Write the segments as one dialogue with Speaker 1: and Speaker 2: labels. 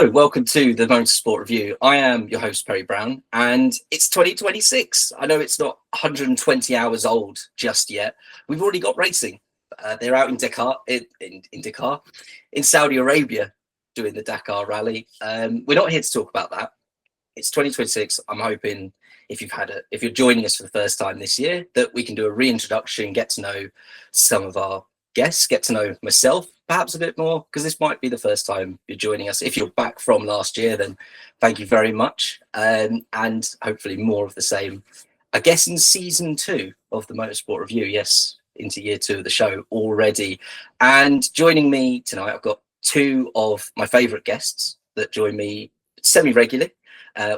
Speaker 1: Hello, welcome to the Motorsport Review. I am your host, Perry Brown, and it's 2026. I know it's not 120 hours old just yet. We've already got racing. They're out in Dakar, in Saudi Arabia, doing the Dakar Rally. We're not here to talk about that. It's 2026. I'm hoping if you're joining us for the first time this year, that we can do a reintroduction, get to know some of our guests, get to know myself perhaps a bit more, because this might be the first time you're joining us. If you're back from last year, then thank you very much, and hopefully more of the same, I guess, in season 2 of the Motorsport Review. Yes, into year 2 of the show already. And joining me tonight, I've got 2 of my favorite guests that join me semi-regularly.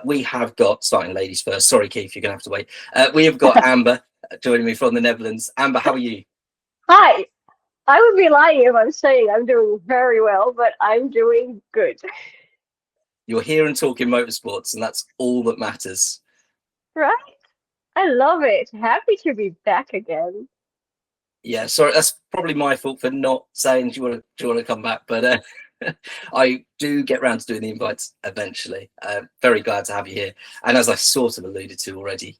Speaker 1: We have got, starting ladies first, sorry Keith, you're gonna have to wait. We have got Amber joining me from the Netherlands. Amber, how are you?
Speaker 2: Hi. I would be lying if I'm saying I'm doing very well, but I'm doing good.
Speaker 1: You're here and talking motorsports, and that's all that matters.
Speaker 2: Right? I love it. Happy to be back again.
Speaker 1: Yeah, sorry, that's probably my fault for not saying do you want to come back, but I do get round to doing the invites eventually. Very glad to have you here. And as I sort of alluded to already,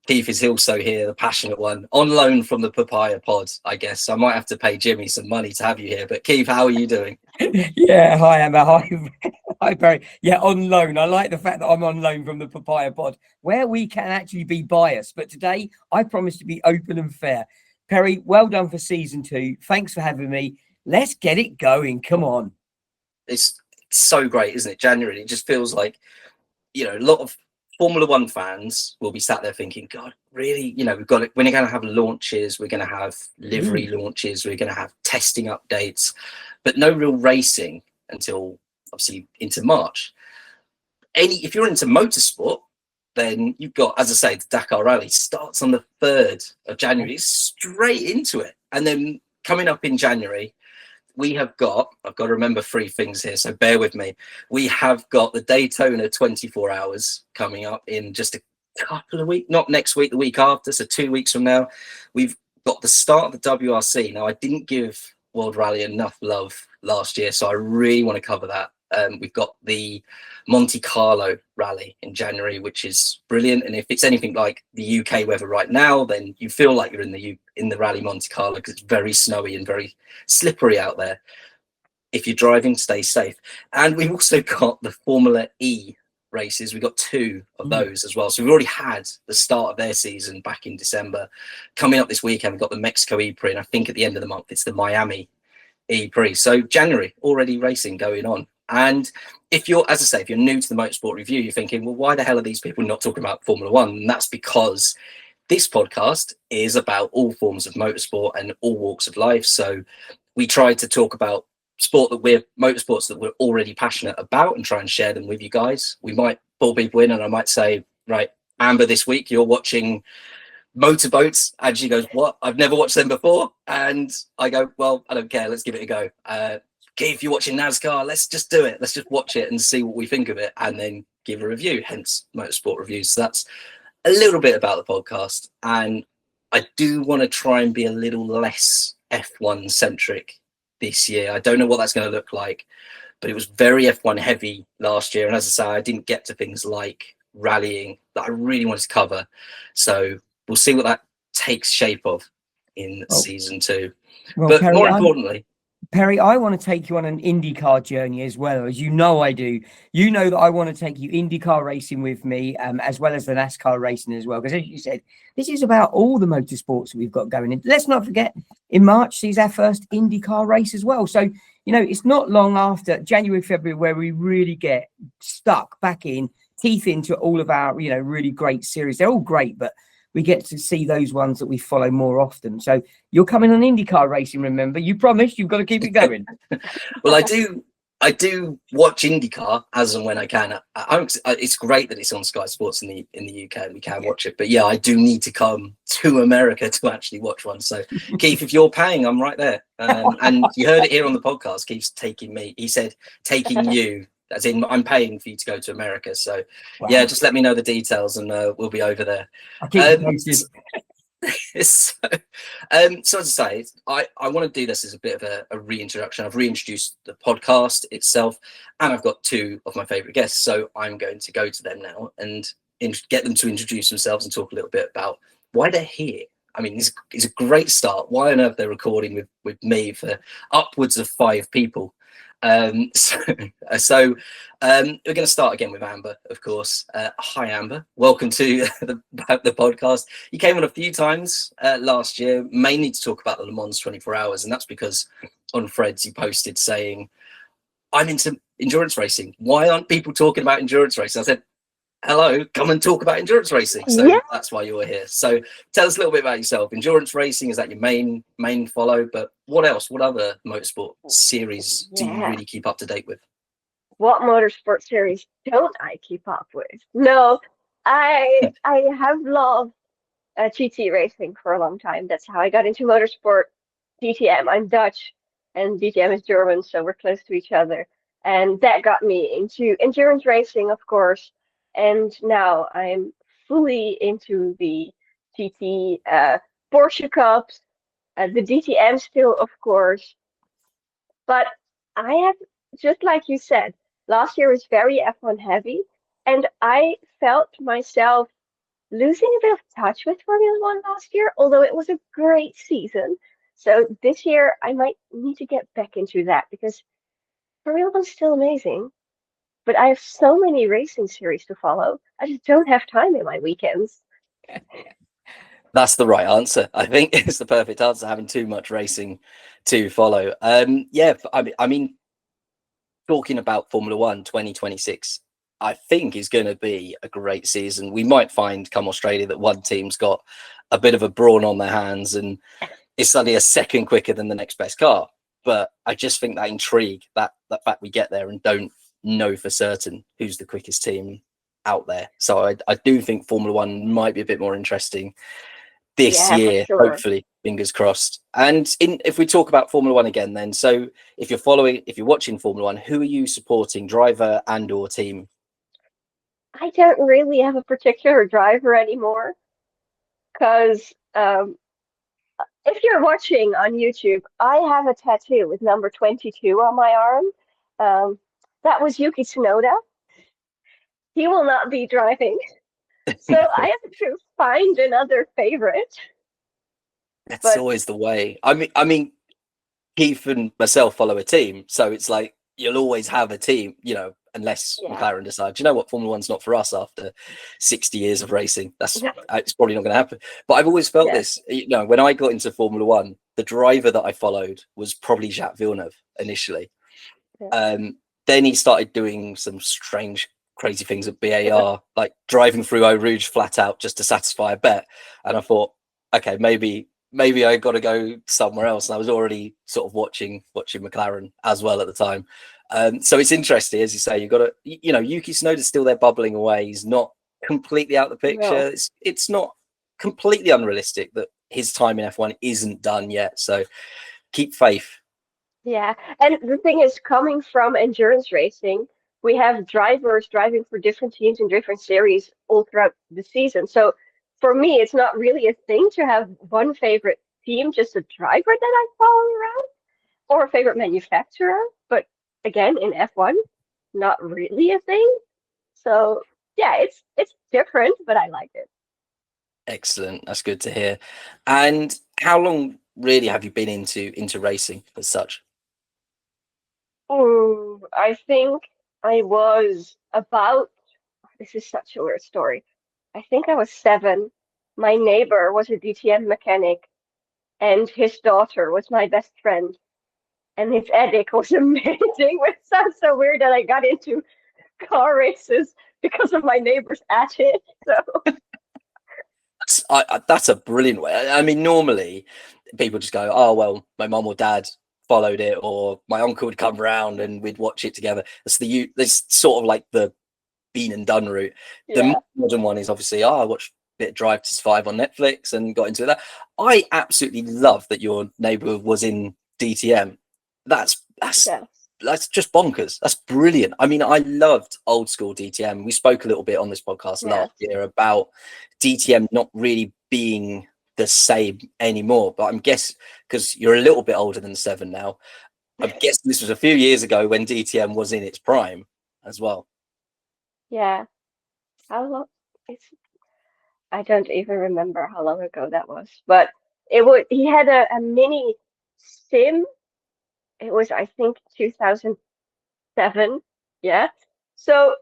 Speaker 1: Keith is also here, the passionate one, on loan from the Papaya Pod, I guess. I might have to pay Jimmy some money to have you here. But Keith, how are you doing?
Speaker 3: Yeah, hi Amber. Hi Perry. Yeah, on loan. I like the fact that I'm on loan from the Papaya Pod, where we can actually be biased. But today, I promise to be open and fair. Perry, well done for season 2. Thanks for having me. Let's get it going. Come on.
Speaker 1: It's so great, isn't it? January, it just feels like, a lot of Formula One fans will be sat there thinking, God, really? We're going to have launches, we're going to have livery launches, we're going to have testing updates, but no real racing until obviously into March. If you're into motorsport, then you've got, as I say, the Dakar Rally starts on the 3rd of January, straight into it. And then coming up in January, I've got to remember 3 things here, so bear with me. We have got the Daytona 24 hours coming up in just a couple of weeks, not next week, the week after, so 2 weeks from now. We've got the start of the WRC. Now, I didn't give World Rally enough love last year, so I really want to cover that. We've got the Monte Carlo Rally in January, which is brilliant. And if it's anything like the UK weather right now, then you feel like you're in the Rally Monte Carlo, because it's very snowy and very slippery out there. If you're driving, stay safe. And we've also got the Formula E races. We've got 2 of those as well. So we've already had the start of their season back in December. Coming up this weekend, we've got the Mexico E-Prix, and I think at the end of the month, it's the Miami E-Prix. So January, already racing going on. And if you're new to the Motorsport Review, you're thinking, well, why the hell are these people not talking about Formula One? And that's because this podcast is about all forms of motorsport and all walks of life. So we try to talk about motorsports that we're already passionate about and try and share them with you guys. We might pull people in and I might say, right, Amber, this week you're watching motorboats, and she goes, what? I've never watched them before. And I go, well, I don't care, let's give it a go. Keith, you're watching NASCAR, let's just do it. Let's just watch it and see what we think of it, and then give a review, hence Motorsport Reviews. So that's a little bit about the podcast. And I do want to try and be a little less F1 centric this year. I don't know what that's going to look like, but it was very F1 heavy last year. And as I say, I didn't get to things like rallying that I really wanted to cover. So we'll see what that takes shape of in season 2.
Speaker 3: Well,
Speaker 1: but
Speaker 3: Perry,
Speaker 1: more importantly,
Speaker 3: Perry, I want to take you on an IndyCar journey as well, as you know I do. You know that I want to take you IndyCar racing with me, as well as the NASCAR racing as well. Because as you said, this is about all the motorsports that we've got going in. Let's not forget, in March sees our first IndyCar race as well. So, it's not long after January, February, where we really get stuck back in, teeth into all of our, really great series. They're all great, but we get to see those ones that we follow more often. So you're coming on IndyCar racing, remember? You promised, you've got to keep it going.
Speaker 1: Well, I do watch IndyCar as and when I can. It's great that it's on Sky Sports in the UK and we can watch it. But yeah, I do need to come to America to actually watch one. So Keith, if you're paying, I'm right there. And you heard it here on the podcast. Keith's taking me. He said taking you. As in, I'm paying for you to go to America. So, yeah, just let me know the details and we'll be over there. So, so as I say, I want to do this as a bit of a reintroduction. I've reintroduced the podcast itself, and I've got two of my favourite guests. So I'm going to go to them now and get them to introduce themselves and talk a little bit about why they're here. I mean, it's a great start. Why on earth they're recording with me for upwards of 5 people? So we're going to start again with Amber, of course. Hi, Amber. Welcome to the podcast. You came on a few times last year, mainly to talk about the Le Mans 24 Hours, and that's because on Threads you posted saying, "I'm into endurance racing. Why aren't people talking about endurance racing?" I said, "Hello, come and talk about endurance racing." So
Speaker 2: Yeah.
Speaker 1: that's why you're here. So tell us a little bit about yourself. Endurance racing, is that your main follow? But what else? What other motorsport series do you really keep up to date with?
Speaker 2: What motorsport series don't I keep up with? No, I have loved GT racing for a long time. That's how I got into motorsport. DTM. I'm Dutch, and DTM is German, so we're close to each other. And that got me into endurance racing, of course. And now I'm fully into the GT Porsche Cups, the DTM still, of course. But I have, just like you said, last year was very F1 heavy, and I felt myself losing a bit of touch with Formula One last year, although it was a great season. So this year I might need to get back into that because Formula One's still amazing, but I have so many racing series to follow. I just don't have time in my weekends.
Speaker 1: That's the right answer. I think it's the perfect answer, having too much racing to follow. Yeah, I mean, talking about Formula One 2026, I think is going to be a great season. We might find come Australia that one team's got a bit of a brawn on their hands and it's suddenly a second quicker than the next best car. But I just think that intrigue, that fact we get there and don't know for certain who's the quickest team out there. So I do think Formula One might be a bit more interesting this year,
Speaker 2: For sure.
Speaker 1: hopefully, fingers crossed. And if we talk about Formula One again, then, so if you're watching Formula One, who are you supporting, driver and or team?
Speaker 2: I don't really have a particular driver anymore because if you're watching on YouTube, I have a tattoo with number 22 on my arm. That was Yuki Tsunoda. He will not be driving. So I have to find another favorite.
Speaker 1: That's always the way. I mean, Keith and myself follow a team, so it's like you'll always have a team, unless McLaren decides, you know what, Formula One's not for us after 60 years of racing. It's probably not going to happen. But I've always felt this, when I got into Formula One, the driver that I followed was probably Jacques Villeneuve initially. Then he started doing some strange, crazy things at BAR, like driving through Eau Rouge flat out just to satisfy a bet. And I thought, okay, maybe I got to go somewhere else. And I was already sort of watching McLaren as well at the time. So it's interesting, as you say, you've got to, Yuki Tsunoda's still there bubbling away. He's not completely out the picture. No. It's not completely unrealistic that his time in F1 isn't done yet. So keep faith.
Speaker 2: Yeah. And the thing is, coming from endurance racing, we have drivers driving for different teams in different series all throughout the season. So for me, it's not really a thing to have one favorite team, just a driver that I follow around, or a favorite manufacturer. But again, in F1, not really a thing. So yeah, it's different, but I like it.
Speaker 1: Excellent. That's good to hear. And how long really have you been into racing as such?
Speaker 2: Oh, I think I was about, this is such a weird story. I think I was 7. My neighbor was a DTM mechanic, and his daughter was my best friend. And his attic was amazing. It sounds so weird that I got into car races because of my neighbor's attic. So
Speaker 1: that's a brilliant way. I mean, normally people just go, "Oh well, my mum or dad followed it, or my uncle would come round and we'd watch it together." There's sort of like the been and done route. The modern one is obviously, I watched a bit of Drive to Survive on Netflix and got into that. I absolutely love that your neighbor was in DTM. That's just bonkers. That's brilliant. I mean, I loved old school DTM. We spoke a little bit on this podcast last year about DTM not really being the same anymore. But I'm guessing, because you're a little bit older than 7 now, I'm guessing this was a few years ago when DTM was in its prime as well.
Speaker 2: Yeah. How long? It's, I don't even remember how long ago that was, but it was. He had a mini sim. It was, I think, 2007. Yeah. So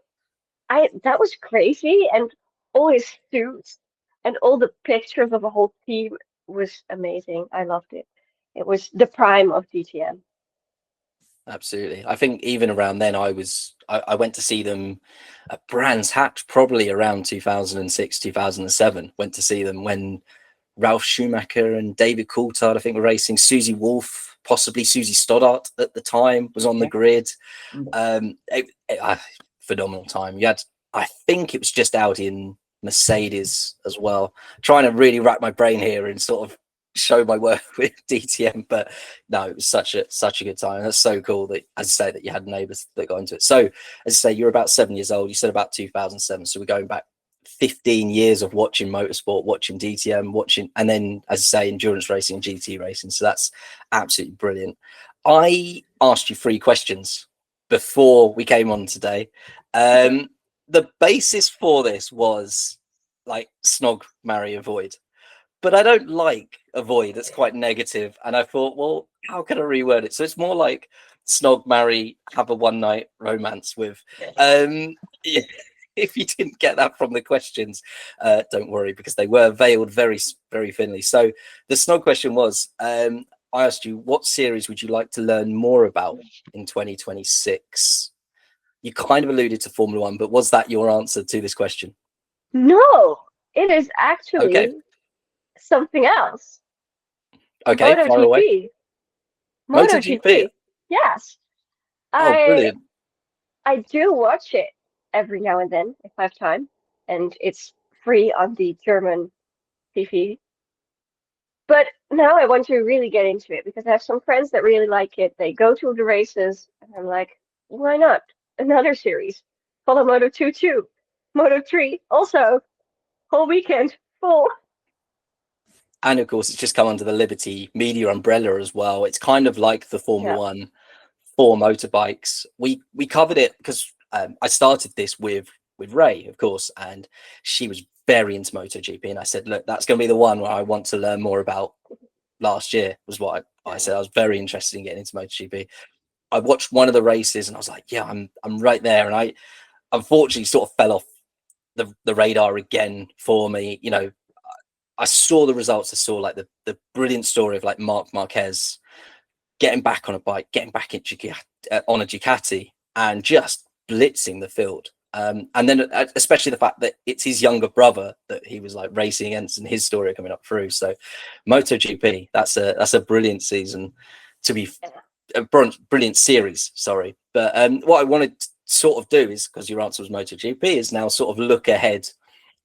Speaker 2: that was crazy, and all his suits and all the pictures of the whole team was amazing. I loved it. It was the prime of DTM.
Speaker 1: Absolutely. I think even around then I went to see them at Brands Hatch probably around 2006, 2007. Went to see them when Ralph Schumacher and David Coulthard, I think, were racing. Susie Wolf, possibly Susie Stoddart at the time, was on the grid. Phenomenal time. You had, I think it was just Audi and Mercedes as well. Trying to really rack my brain here and sort of show my work with DTM, but no, it was such a good time. That's so cool that, as I say, that you had neighbours that got into it. So, as I say, you're about 7 years old. You said about 2007, so we're going back 15 years of watching motorsport, watching DTM, watching, and then, as I say, endurance racing and GT racing. So that's absolutely brilliant. I asked you 3 questions before we came on today. The basis for this was like snog, marry, avoid, but I don't like avoid. It's quite negative, and I thought, well, how can I reword it? So it's more like snog, marry, have a one night romance with. Yeah, if you didn't get that from the questions, don't worry, because they were veiled very, very thinly. So the snog question was, I asked you, what series would you like to learn more about in 2026? You kind of alluded to Formula One, but was that your answer to this question?
Speaker 2: No, it is
Speaker 1: Okay.
Speaker 2: actually something else.
Speaker 1: Okay, far away.
Speaker 2: MotoGP.
Speaker 1: MotoGP.
Speaker 2: Yes.
Speaker 1: Oh,
Speaker 2: I
Speaker 1: brilliant.
Speaker 2: I do watch it every now and then if I have time, and it's free on the German TV. But now I want to really get into it because I have some friends that really like it. They go to the races, and I'm like, why not? Another series. Follow Moto2 too. Moto3 also. Whole weekend full.
Speaker 1: And of course, it's just come under the Liberty Media umbrella as well. It's kind of like the Formula
Speaker 2: Yeah.
Speaker 1: One for motorbikes. We covered it because I started this with Ray, of course, and she was very into MotoGP. And I said, look, that's going to be the one where I want to learn more about. Last year was what I said. I was very interested in getting into MotoGP. I watched one of the races and I was like, yeah, I'm right there. And I unfortunately sort of fell off the radar again for me. You know, I saw the results. I saw like the brilliant story of like Marc Marquez getting back on a bike, getting back in on a Ducati, and just blitzing the field. And then especially the fact that it's his younger brother that he was like racing against, and his story coming up through. So MotoGP, that's a brilliant season to be a brilliant series. Sorry, but what I wanted to sort of do is, because your answer was MotoGP, is now sort of look ahead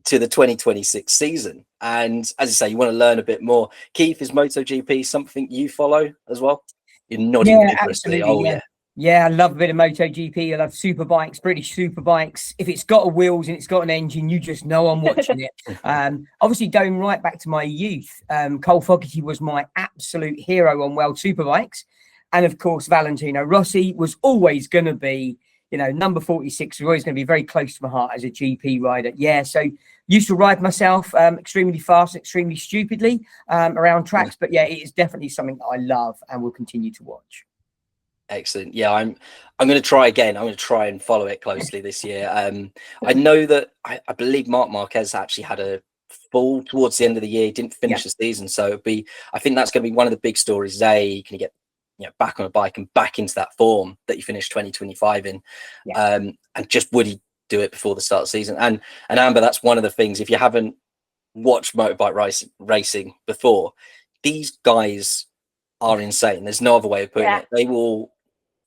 Speaker 1: to the 2026 season. And as you say, you want to learn a bit more. Keith, is MotoGP something you follow as well? You're nodding vigorously. Oh yeah.
Speaker 3: Yeah, I love a bit of MotoGP. I love superbikes, British superbikes. If it's got a wheels and it's got an engine, you just know I'm watching it. Obviously, going right back to my youth, Cole Fogarty was my absolute hero on World Superbikes. And of course, Valentino Rossi was always going to be, you know, number 46 was always going to be very close to my heart as a GP rider. Yeah, so used to ride myself extremely fast, extremely stupidly around tracks. But yeah, it is definitely something that I love and will continue to watch.
Speaker 1: Excellent. Yeah, I'm going to try again. I'm going to try and follow it closely this year. I know that I believe Marc Marquez actually had a fall towards the end of the year. He didn't finish the season, so I think that's going to be one of the big stories. Can you get back on a bike and back into that form that you finished 2025 in? And just would he do it before the start of the season? And Amber, that's one of the things. If you haven't watched motorbike racing before, these guys are insane. There's no other way of putting it. They will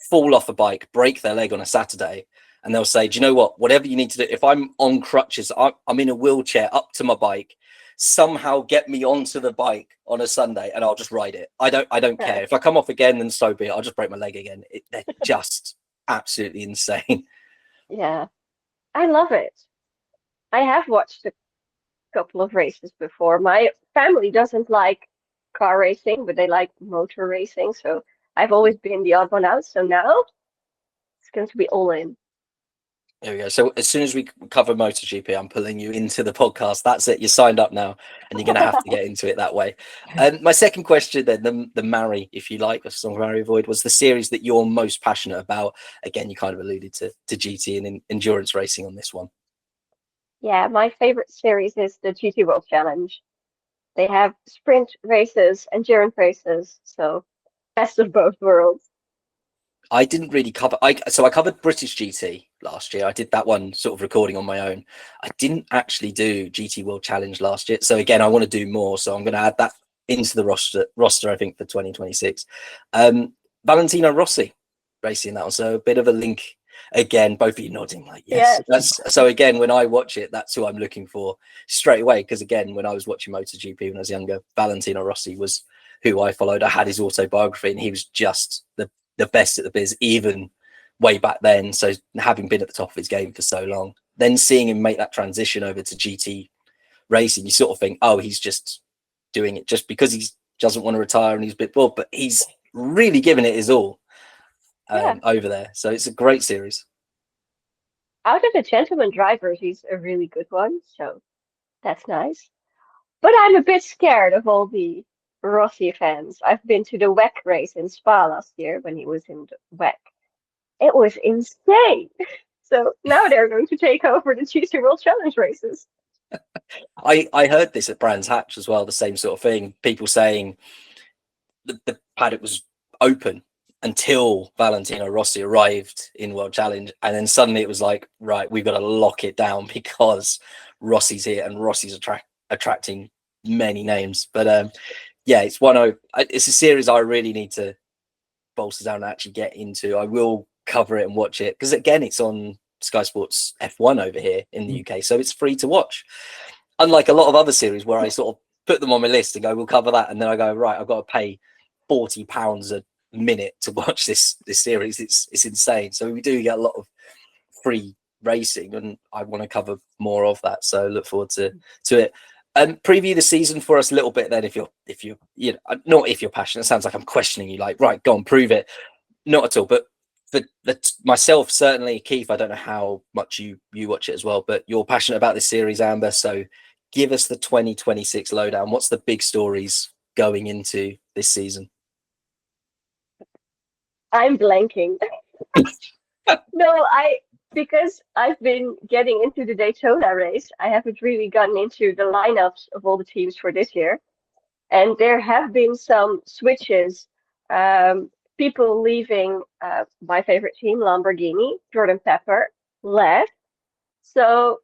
Speaker 1: fall off a bike, break their leg on a Saturday, and they'll say, do you know what, whatever you need to do, if I'm on crutches, I'm in a wheelchair up to my bike, somehow get me onto the bike on a Sunday and I'll just ride it. I don't care. If I come off again, then so be it. I'll just break my leg again. They're just absolutely insane.
Speaker 2: Yeah, I love it. I have watched couple of races before. My family doesn't like car racing, but they like motor racing. So I've always been the odd one out. So now it's going to be all in.
Speaker 1: There we go. So as soon as we cover MotoGP, I'm pulling you into the podcast. That's it. You're signed up now, and you're going to have to get into it that way. My second question, then, the marry, if you like, the song Marry Avoid, was the series that you're most passionate about. Again, you kind of alluded to GT and endurance racing on this one.
Speaker 2: Yeah, my favorite series is the GT World Challenge. They have sprint races, endurance races, so best of both worlds.
Speaker 1: I didn't really cover. I covered British GT last year. I did that one sort of recording on my own. I didn't actually do GT World Challenge last year. So again, I want to do more. So I'm going to add that into the roster. I think for 2026. Valentino Rossi racing that one. So a bit of a link again. Both of you nodding like yes. So again, when I watch it, that's who I'm looking for straight away. Because again, when I was watching MotoGP when I was younger, Valentino Rossi was who I followed. I had his autobiography, and he was just the best at the biz, even way back then. So having been at the top of his game for so long, then seeing him make that transition over to GT racing, you sort of think, oh, he's just doing it just because he doesn't want to retire and he's a bit bored, but he's really giving it his all over there. So it's a great series.
Speaker 2: Out of the gentleman drivers, he's a really good one, so that's nice. But I'm a bit scared of all the Rossi fans. I've been to the WEC race in Spa last year when he was in the WEC. It was insane. So now they're going to take over the GT World Challenge races.
Speaker 1: I heard this at Brands Hatch as well, the same sort of thing. People saying the paddock was open until Valentino Rossi arrived in World Challenge, and then suddenly it was like, right, we've got to lock it down because Rossi's here and Rossi's attracting many names. But yeah, it's it's a series I really need to bolster down and actually get into. I will cover it and watch it because again, it's on Sky Sports F1 over here in the UK, so it's free to watch. Unlike a lot of other series where I sort of put them on my list and go, we'll cover that, and then I go, right, I've got to pay £40 a minute to watch this series. It's insane. So we do get a lot of free racing, and I want to cover more of that. So look forward to it. Preview the season for us a little bit then, if you're you know, not if you're passionate. It sounds like I'm questioning you, like, right, go on, prove it. Not at all, but for myself, certainly, Keith, I don't know how much you watch it as well, but you're passionate about this series, Amber, so give us the 2026 lowdown. What's the big stories going into this season?
Speaker 2: I'm blanking. No, because I've been getting into the Daytona race, I haven't really gotten into the lineups of all the teams for this year. And there have been some switches. People leaving my favorite team, Lamborghini, Jordan Pepper, left. So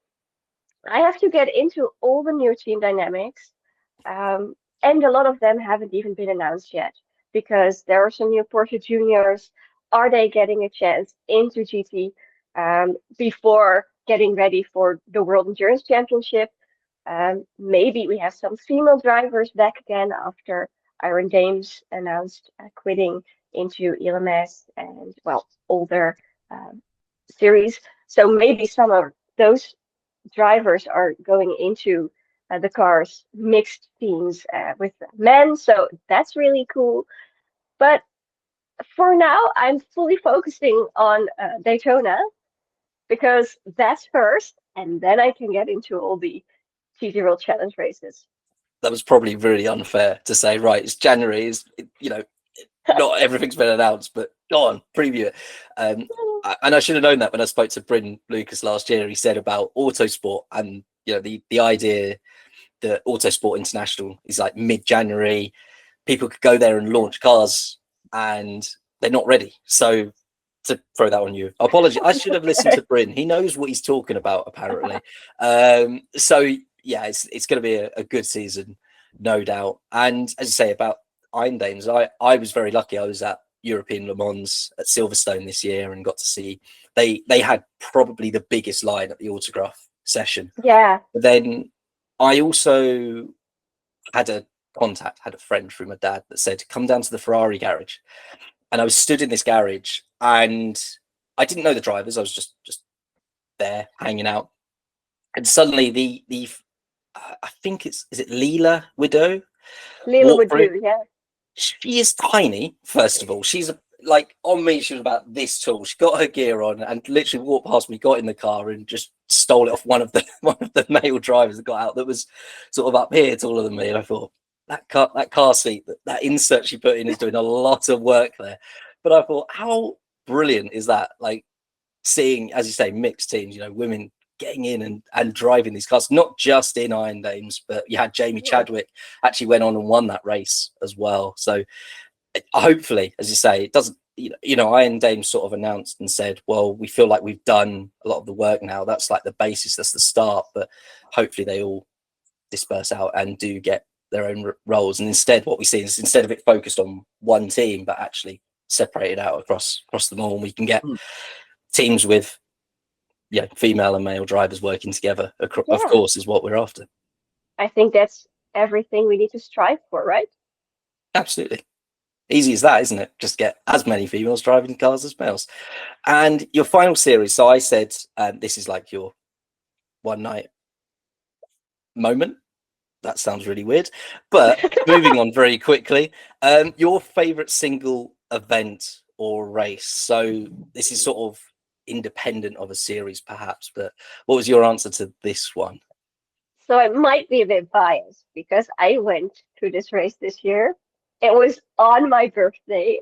Speaker 2: I have to get into all the new team dynamics. And a lot of them haven't even been announced yet because there are some new Porsche Juniors. Are they getting a chance into GT before getting ready for the World Endurance Championship? Maybe we have some female drivers back again after Iron Dames announced quitting into ELMS and, well, older series. So maybe some of those drivers are going into the cars mixed teams with men. So that's really cool. But for now, I'm fully focusing on Daytona because that's first, and then I can get into all the GT World Challenge races.
Speaker 1: That was probably really unfair to say, right, it's January, not everything's been announced, but go on, preview it. And I should have known that when I spoke to Bryn Lucas last year. He said about Autosport and the idea that Autosport International is like mid-January. People could go there and launch cars, and they're not ready. So to throw that on you, apology. I should have listened to Bryn. He knows what he's talking about, apparently. So yeah, it's going to be a good season, no doubt. And as you say about Iron Dames, I was very lucky. I was at European Le Mans at Silverstone this year and got to see they had probably the biggest line at the autograph session.
Speaker 2: Yeah.
Speaker 1: But then I also had a friend through my dad that said, come down to the Ferrari garage. And I was stood in this garage and I didn't know the drivers. I was just there hanging out. And suddenly the I think is it Leela Widow
Speaker 2: Lila
Speaker 1: walk
Speaker 2: would
Speaker 1: through.
Speaker 2: do, yeah.
Speaker 1: She is tiny. First of all, she's like on me. She was about this tall. She got her gear on and literally walked past me, got in the car, and just stole it off one of the male drivers that got out. That was sort of up here, taller than me. And I thought that car seat, that insert she put in, is doing a lot of work there. But I thought, how brilliant is that? Like seeing, as you say, mixed teams. You know, women getting in and driving these cars, not just in Iron Dames, but you had Jamie Chadwick actually went on and won that race as well. So hopefully, as you say, it doesn't, Iron Dames sort of announced and said, well, we feel like we've done a lot of the work now. That's like the basis, that's the start, but hopefully they all disperse out and do get their own roles. And instead, what we see is, instead of it focused on one team, but actually separated out across them all, and we can get teams with female and male drivers working together, of course, is what we're after.
Speaker 2: I think that's everything we need to strive for, right?
Speaker 1: Absolutely. Easy as that, isn't it? Just get as many females driving cars as males. And your final series, so I said this is like your one night moment. That sounds really weird, but moving on very quickly, your favorite single event or race. So this is sort of independent of a series perhaps, but what was your answer to this one?
Speaker 2: So I might be a bit biased because I went to this race this year. It was on my birthday.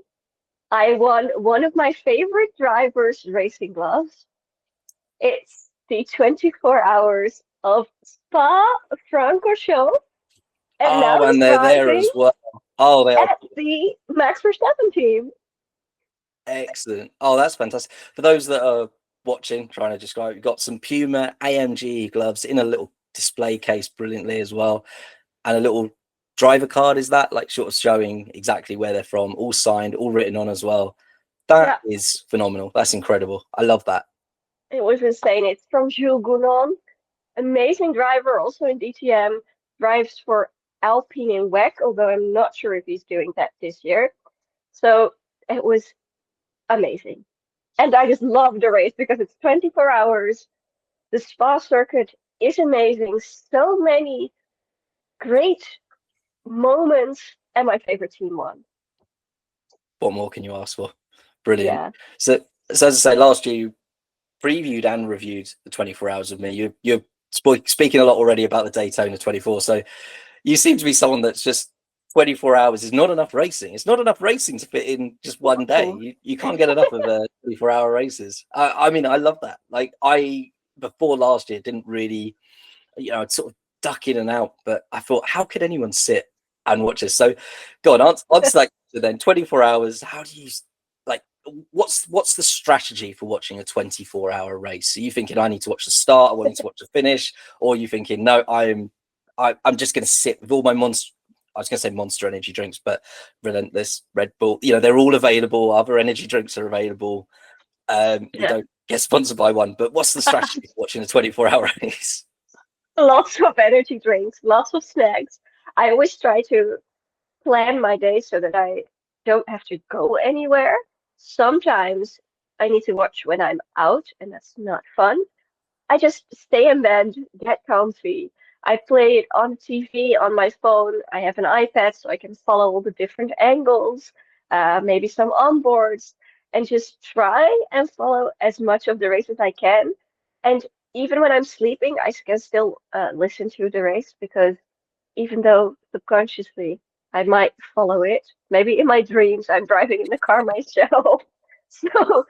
Speaker 2: I won one of my favorite drivers' racing gloves. It's the 24 hours of Spa-Francorchamps, and now
Speaker 1: Oh,
Speaker 2: he's
Speaker 1: and they're there
Speaker 2: driving
Speaker 1: as well. Oh, they are
Speaker 2: at the Max Verstappen team.
Speaker 1: excellent. Oh, that's fantastic. For those that are watching, trying to describe, you've got some Puma AMG gloves in a little display case brilliantly as well, and a little driver card, is that, like, sort of showing exactly where they're from, all signed, all written on as well. That is phenomenal. That's incredible. I love that.
Speaker 2: It was insane. It's from Jules Gounon, amazing driver, also in DTM, drives for Alpine in WEC, although I'm not sure if he's doing that this year. So it was amazing. And I just love the race because it's 24 hours. The Spa circuit is amazing. So many great moments, and my favorite team won.
Speaker 1: What more can you ask for? Brilliant.
Speaker 2: Yeah.
Speaker 1: So as I say, last year you previewed and reviewed the 24 hours of me. You're speaking a lot already about the Daytona 24. So you seem to be someone that's just 24 hours is not enough racing. It's not enough racing to fit in just one day. You can't get enough of 24-hour races. I mean, I love that. Like, before last year didn't really, I'd sort of duck in and out, but I thought, how could anyone sit and watch this? So go on, answer that. So then 24 hours, how do you, like, what's the strategy for watching a 24-hour race? Are you thinking, I need to watch the start, I want to watch the finish? Or are you thinking, no, I'm just going to sit with all my I was going to say Monster energy drinks, but Relentless, Red Bull, they're all available. Other energy drinks are available. We don't get sponsored by one, but what's the strategy for watching a 24-hour race?
Speaker 2: Lots of energy drinks, lots of snacks. I always try to plan my day so that I don't have to go anywhere. Sometimes I need to watch when I'm out, and that's not fun. I just stay in bed, get comfy. I play it on TV, on my phone. I have an iPad so I can follow all the different angles, maybe some onboards, and just try and follow as much of the race as I can. And even when I'm sleeping, I can still listen to the race because even though subconsciously I might follow it, maybe in my dreams I'm driving in the car myself. So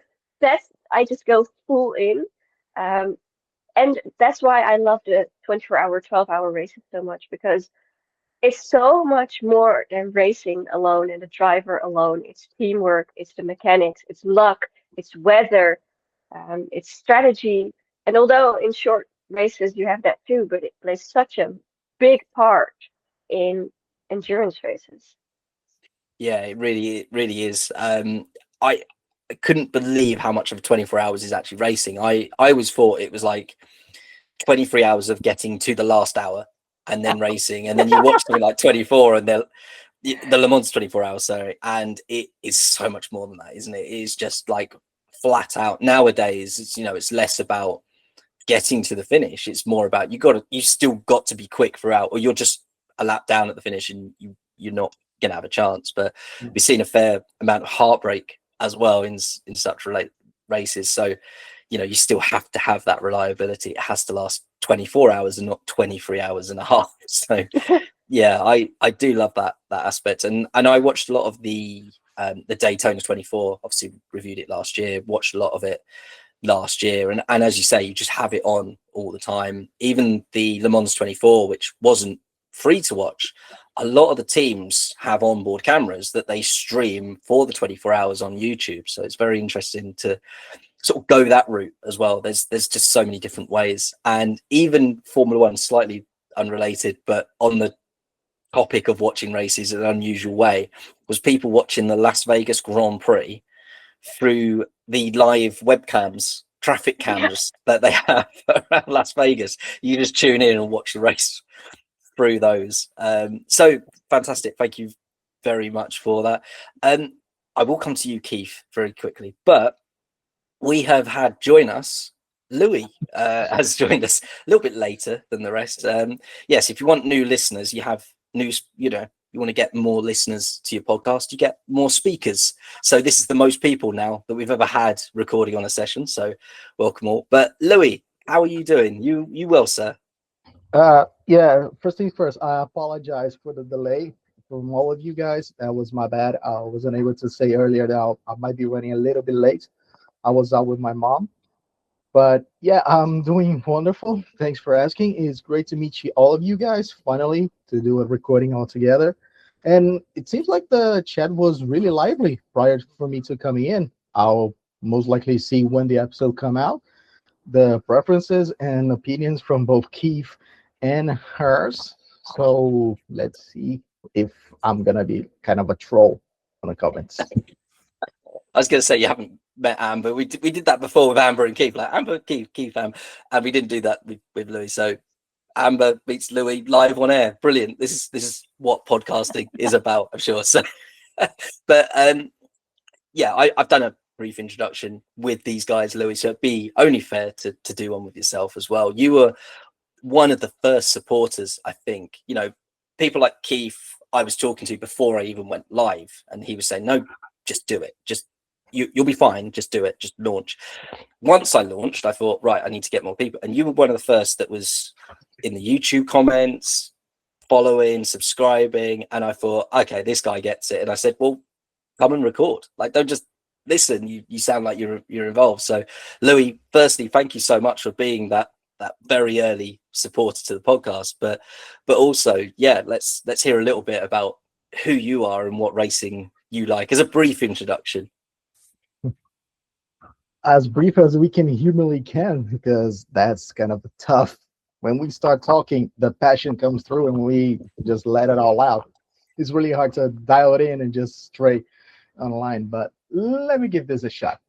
Speaker 2: I just go full in. Um, and that's why I love the 24-hour, 12-hour races so much because it's so much more than racing alone and the driver alone. It's teamwork, it's the mechanics, it's luck, it's weather, it's strategy. And although in short races you have that too, but it plays such a big part in endurance races.
Speaker 1: Yeah, it really is. I couldn't believe how much of 24 hours is actually racing. I always thought it was like 23 hours of getting to the last hour and then racing, and then you watch something like 24 and the Le Mans 24 hours, sorry, and it is so much more than that, isn't it? It is just like flat out. Nowadays, it's less about getting to the finish. It's more about you still got to be quick throughout, or you're just a lap down at the finish and you're not gonna have a chance. But we've seen a fair amount of heartbreak as well in such races. So you still have to have that reliability. It has to last 24 hours and not 23 hours and a half. So yeah, I do love that aspect. And I watched a lot of the Daytona 24, obviously reviewed it last year, watched a lot of it last year, and as you say, you just have it on all the time. Even the Le Mans 24, which wasn't free to watch, a lot of the teams have onboard cameras that they stream for the 24 hours on YouTube. So it's very interesting to sort of go that route as well. There's just so many different ways. And even Formula One, slightly unrelated, but on the topic of watching races in an unusual way, was people watching the Las Vegas Grand Prix through the live webcams, traffic cameras that they have around Las Vegas. You just tune in and watch the race through those. So fantastic. Thank you very much for that. I will come to you, Keith, very quickly, but we have had join us, Louis has joined us a little bit later than the rest. Yes, if you want new listeners, you have news, you want to get more listeners to your podcast, you get more speakers. So this is the most people now that we've ever had recording on a session. So welcome all. But Louis, how are you doing? You well, sir?
Speaker 4: Yeah, first things first, I apologize for the delay from all of you guys. That was my bad. I wasn't able to say earlier that I might be running a little bit late. I was out with my mom. But yeah, I'm doing wonderful. Thanks for asking. It's great to meet all of you guys finally to do a recording all together. And it seems like the chat was really lively prior for me to coming in. I'll most likely see when the episode come out, the preferences and opinions from both Keith and hers. So let's see if I'm gonna be kind of a troll on the comments.
Speaker 1: I was going to say you haven't met Amber. We did that before with Amber and Keith, like Amber, Keith, Amber, and we didn't do that with Louis. So Amber meets Louis live on air. Brilliant. This is what podcasting is about, I'm sure. So, but yeah, I've done a brief introduction with these guys, Louis. So it'd be only fair to do one with yourself as well. You were one of the first supporters, I think. People like Keith I was talking to before I even went live, and he was saying, "No, just do it. Just you'll be fine. Just do it. Just launch." Once I launched, I thought, right, I need to get more people. And you were one of the first that was in the YouTube comments, following, subscribing. And I thought, okay, this guy gets it. And I said, well, come and record. Like, don't just listen. You sound like you're involved. So Louis, firstly, thank you so much for being that very early supporter to the podcast. But also, yeah, let's hear a little bit about who you are and what racing you like as a brief introduction.
Speaker 4: As brief as we can humanly can, because that's kind of tough. When we start talking, the passion comes through and we just let it all out. It's really hard to dial it in and just straight online, but let me give this a shot.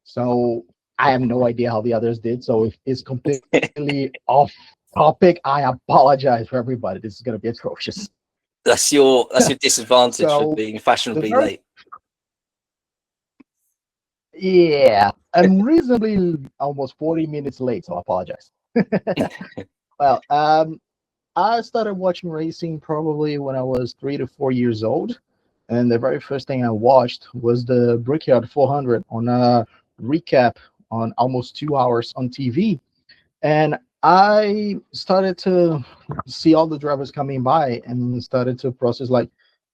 Speaker 4: So I have no idea how the others did. So if it's completely off topic, I apologize for everybody. This is going to be atrocious.
Speaker 1: That's your disadvantage for being fashionably late.
Speaker 4: Yeah, I'm reasonably almost 40 minutes late, so I apologize. Well, I started watching racing probably when I was 3 to 4 years old. And the very first thing I watched was the Brickyard 400 on a recap on almost 2 hours on TV. And I started to see all the drivers coming by and started to process like,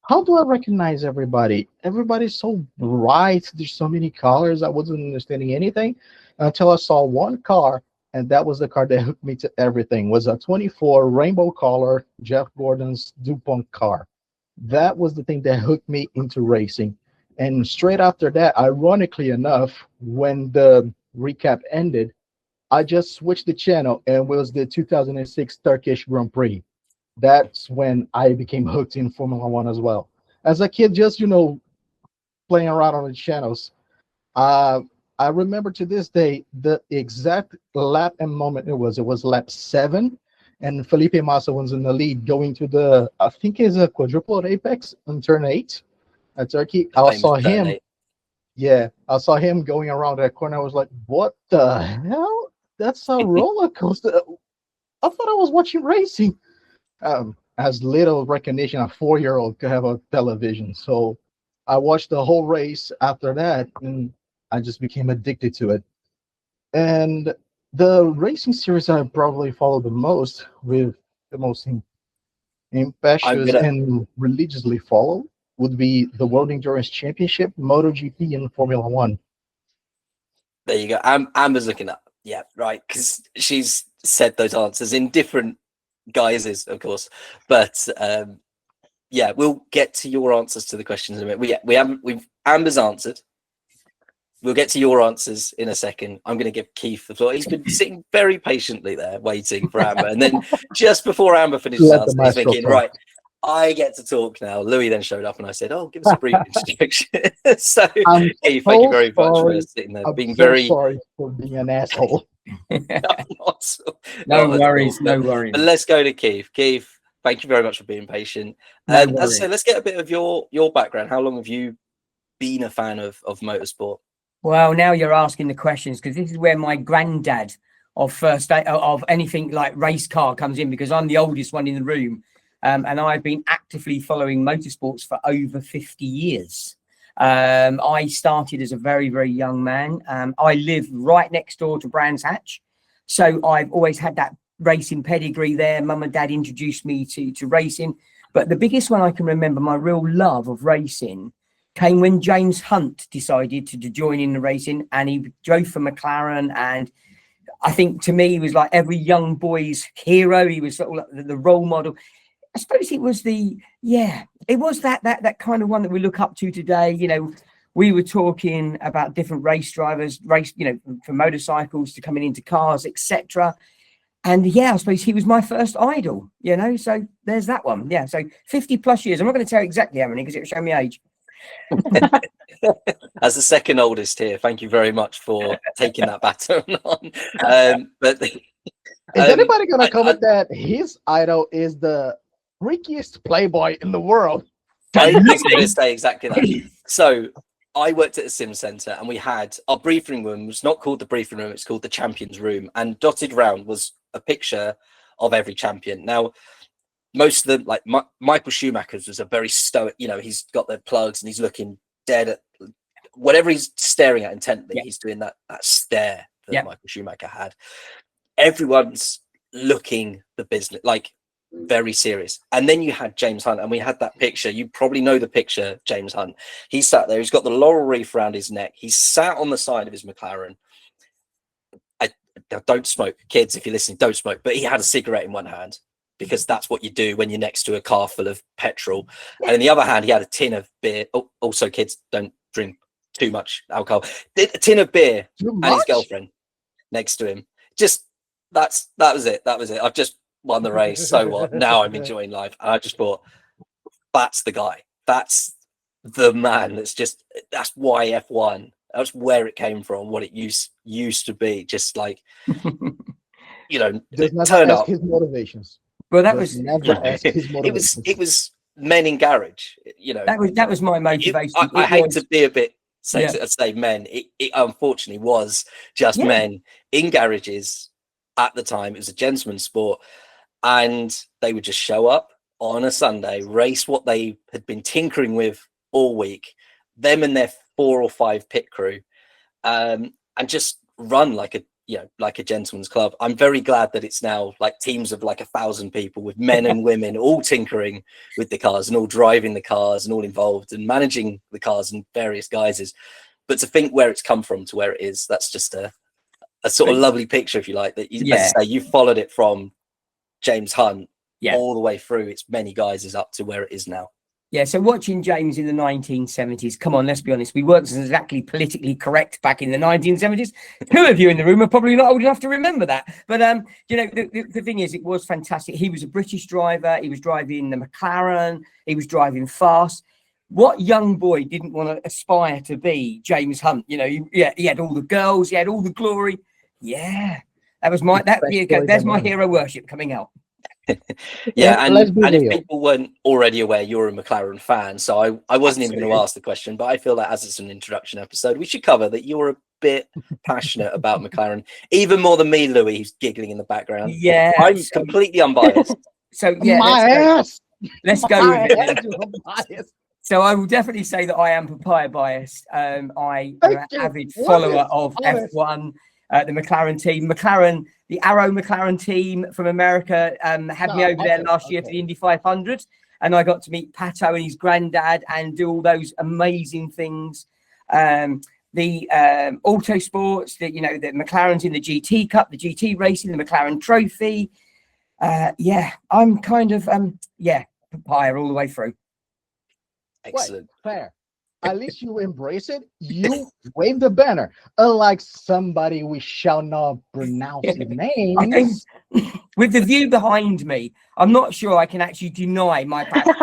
Speaker 4: how do I recognize everybody? Everybody's so bright. There's so many colors. I wasn't understanding anything until I saw one car, and that was the car that hooked me to everything. It was a 24 rainbow color Jeff Gordon's DuPont car. That was the thing that hooked me into racing. And straight after that, ironically enough, when the recap ended, I just switched the channel and it was the 2006 Turkish Grand Prix. That's when I became hooked in Formula One as well. As a kid, just playing around on the channels. I remember to this day the exact lap and moment it was. It was lap 7, and Felipe Massa was in the lead, going to the I think it's a quadruple apex on turn 8 at Turkey. I saw him. Yeah, I saw him going around that corner. I was like, "What the hell?" that's a roller coaster. I thought I was watching racing. As little recognition a 4-year-old could have a television. So I watched the whole race after that, and I just became addicted to it. And the racing series I probably follow the most, with the most
Speaker 1: I'm
Speaker 4: impetuous
Speaker 1: gonna.
Speaker 4: and religiously follow, would be the World Endurance Championship, MotoGP, and Formula One.
Speaker 1: There you go. Amber's looking up. Yeah, right. Because she's said those answers in different guises, of course. But yeah, we'll get to your answers to the questions in a minute. We've Amber's answered. We'll get to your answers in a second. I'm going to give Keith the floor. He's been sitting very patiently there, waiting for Amber. And then just before Amber finishes
Speaker 4: Let the
Speaker 1: answering, he's
Speaker 4: maestro
Speaker 1: thinking,
Speaker 4: talk.
Speaker 1: right, I get to talk now. Louis then showed up and I said, oh, give us a brief introduction. So,
Speaker 4: I'm
Speaker 1: Keith, thank you
Speaker 4: so
Speaker 1: very much for
Speaker 4: sorry.
Speaker 1: sitting there,
Speaker 4: I'm
Speaker 1: being
Speaker 4: so
Speaker 1: very.
Speaker 4: sorry for being an asshole.
Speaker 3: No
Speaker 1: not at all.
Speaker 3: worries, no
Speaker 1: But
Speaker 3: worries.
Speaker 1: let's go to Keith. Keith, thank you very much for being patient.
Speaker 3: No
Speaker 1: As I
Speaker 3: worries.
Speaker 1: say, let's get a bit of your background. How long have you been a fan of motorsport?
Speaker 3: Well, now you're asking the questions, because this is where my granddad of anything like race car comes in, because I'm the oldest one in the room, and I've been actively following motorsports for over 50 years. I started as a very, very young man. I live right next door to Brands Hatch, so I've always had that racing pedigree there. Mum and Dad introduced me to racing, but the biggest one I can remember, my real love of racing, came when James Hunt decided to join in the racing, and he drove for McLaren. And I think to me, he was like every young boy's hero. He was sort of like the role model. I suppose it was that kind of one that we look up to today. You know, we were talking about different race drivers, from motorcycles to coming into cars, etc. And yeah, I suppose he was my first idol, so there's that one. Yeah, so 50 plus years. I'm not going to tell you exactly how many, because it will show me age.
Speaker 1: As the second oldest here, thank you very much for taking that baton on. But
Speaker 4: Is anybody gonna comment that his idol is the freakiest playboy in the world?
Speaker 1: I was going to say exactly that. So I worked at a sim center, and we had our briefing room. Was not called the briefing room; it's called the champions room. And dotted round was a picture of every champion. Now, most of them, like Michael Schumacher's, was a very stoic. He's got the plugs and he's looking dead at whatever he's staring at intently.
Speaker 3: Yeah.
Speaker 1: He's doing that stare that
Speaker 3: Yeah.
Speaker 1: Michael Schumacher had. Everyone's looking the business, like very serious. And then you had James Hunt, and we had that picture. You probably know the picture, James Hunt. He sat there. He's got the laurel wreath around his neck. He's sat on the side of his McLaren. I don't smoke, kids. If you're listening, don't smoke. But he had a cigarette in one hand, because that's what you do when you're next to a car full of petrol. And in the other hand, he had a tin of beer. Oh, also, kids, don't drink too much alcohol. A tin of beer and his girlfriend next to him. Just that was it. That was it. I've just won the race. So what? Now I'm enjoying life. And I just thought, that's the guy. That's the man. That's why F1. That's where it came from. What it used to be. Just like,
Speaker 4: Does not
Speaker 1: turn
Speaker 4: ask
Speaker 1: up.
Speaker 4: his motivations.
Speaker 3: Well, that
Speaker 4: Does
Speaker 3: was
Speaker 4: never ask his motivations.
Speaker 1: it was men in garage.
Speaker 3: that was my motivation.
Speaker 1: I hate to be a bit
Speaker 3: Yeah.
Speaker 1: say men. It unfortunately was just
Speaker 3: Yeah.
Speaker 1: men in garages at the time. It was a gentleman's sport, and they would just show up on a Sunday, race what they had been tinkering with all week, them and their 4 or 5 pit crew, and just run like a gentleman's club. I'm very glad that it's now like teams of like 1,000 people, with men and women all tinkering with the cars and all driving the cars and all involved and managing the cars in various guises. But to think where it's come from to where it is, that's just a sort of lovely picture, if you like, that you, as I say, you followed it from James Hunt all the way through its many guises up to where it is now.
Speaker 3: Yeah, so watching James in the 1970s, come on, let's be honest, we weren't exactly politically correct back in the 1970s. 2 of you in the room are probably not old enough to remember that. But, the thing is, it was fantastic. He was a British driver. He was driving the McLaren. He was driving fast. What young boy didn't want to aspire to be James Hunt? He had all the girls. He had all the glory. Yeah, that was there's my hero worship coming out.
Speaker 1: Yeah, and
Speaker 4: Let's be
Speaker 1: if
Speaker 4: real.
Speaker 1: people weren't already aware, you're a McLaren fan, so I wasn't even going to ask the question, but I feel that as it's an introduction episode, we should cover that you're a bit passionate about McLaren, even more than me, Louis, who's giggling in the background.
Speaker 3: Yeah,
Speaker 1: I'm completely unbiased.
Speaker 3: So yeah,
Speaker 4: My ass.
Speaker 3: let's go
Speaker 4: My
Speaker 3: with it.
Speaker 4: ass is unbiased.
Speaker 3: So I will definitely say that I am papaya biased. I am an
Speaker 4: Thank you.
Speaker 3: avid
Speaker 4: Love
Speaker 3: follower
Speaker 4: it.
Speaker 3: of
Speaker 4: Honest.
Speaker 3: F1, the McLaren team. The Arrow McLaren team from America had me over there last year for the Indy 500, and I got to meet Pato and his granddad and do all those amazing things. The autosports, the McLaren's in the GT Cup, the GT racing, the McLaren Trophy. I'm kind of papaya all the way through.
Speaker 1: Excellent.
Speaker 4: Wait, fair. At least you embrace it. You wave the banner. Unlike somebody we shall not pronounce his name.
Speaker 3: With the view behind me, I'm not sure I can actually deny my passion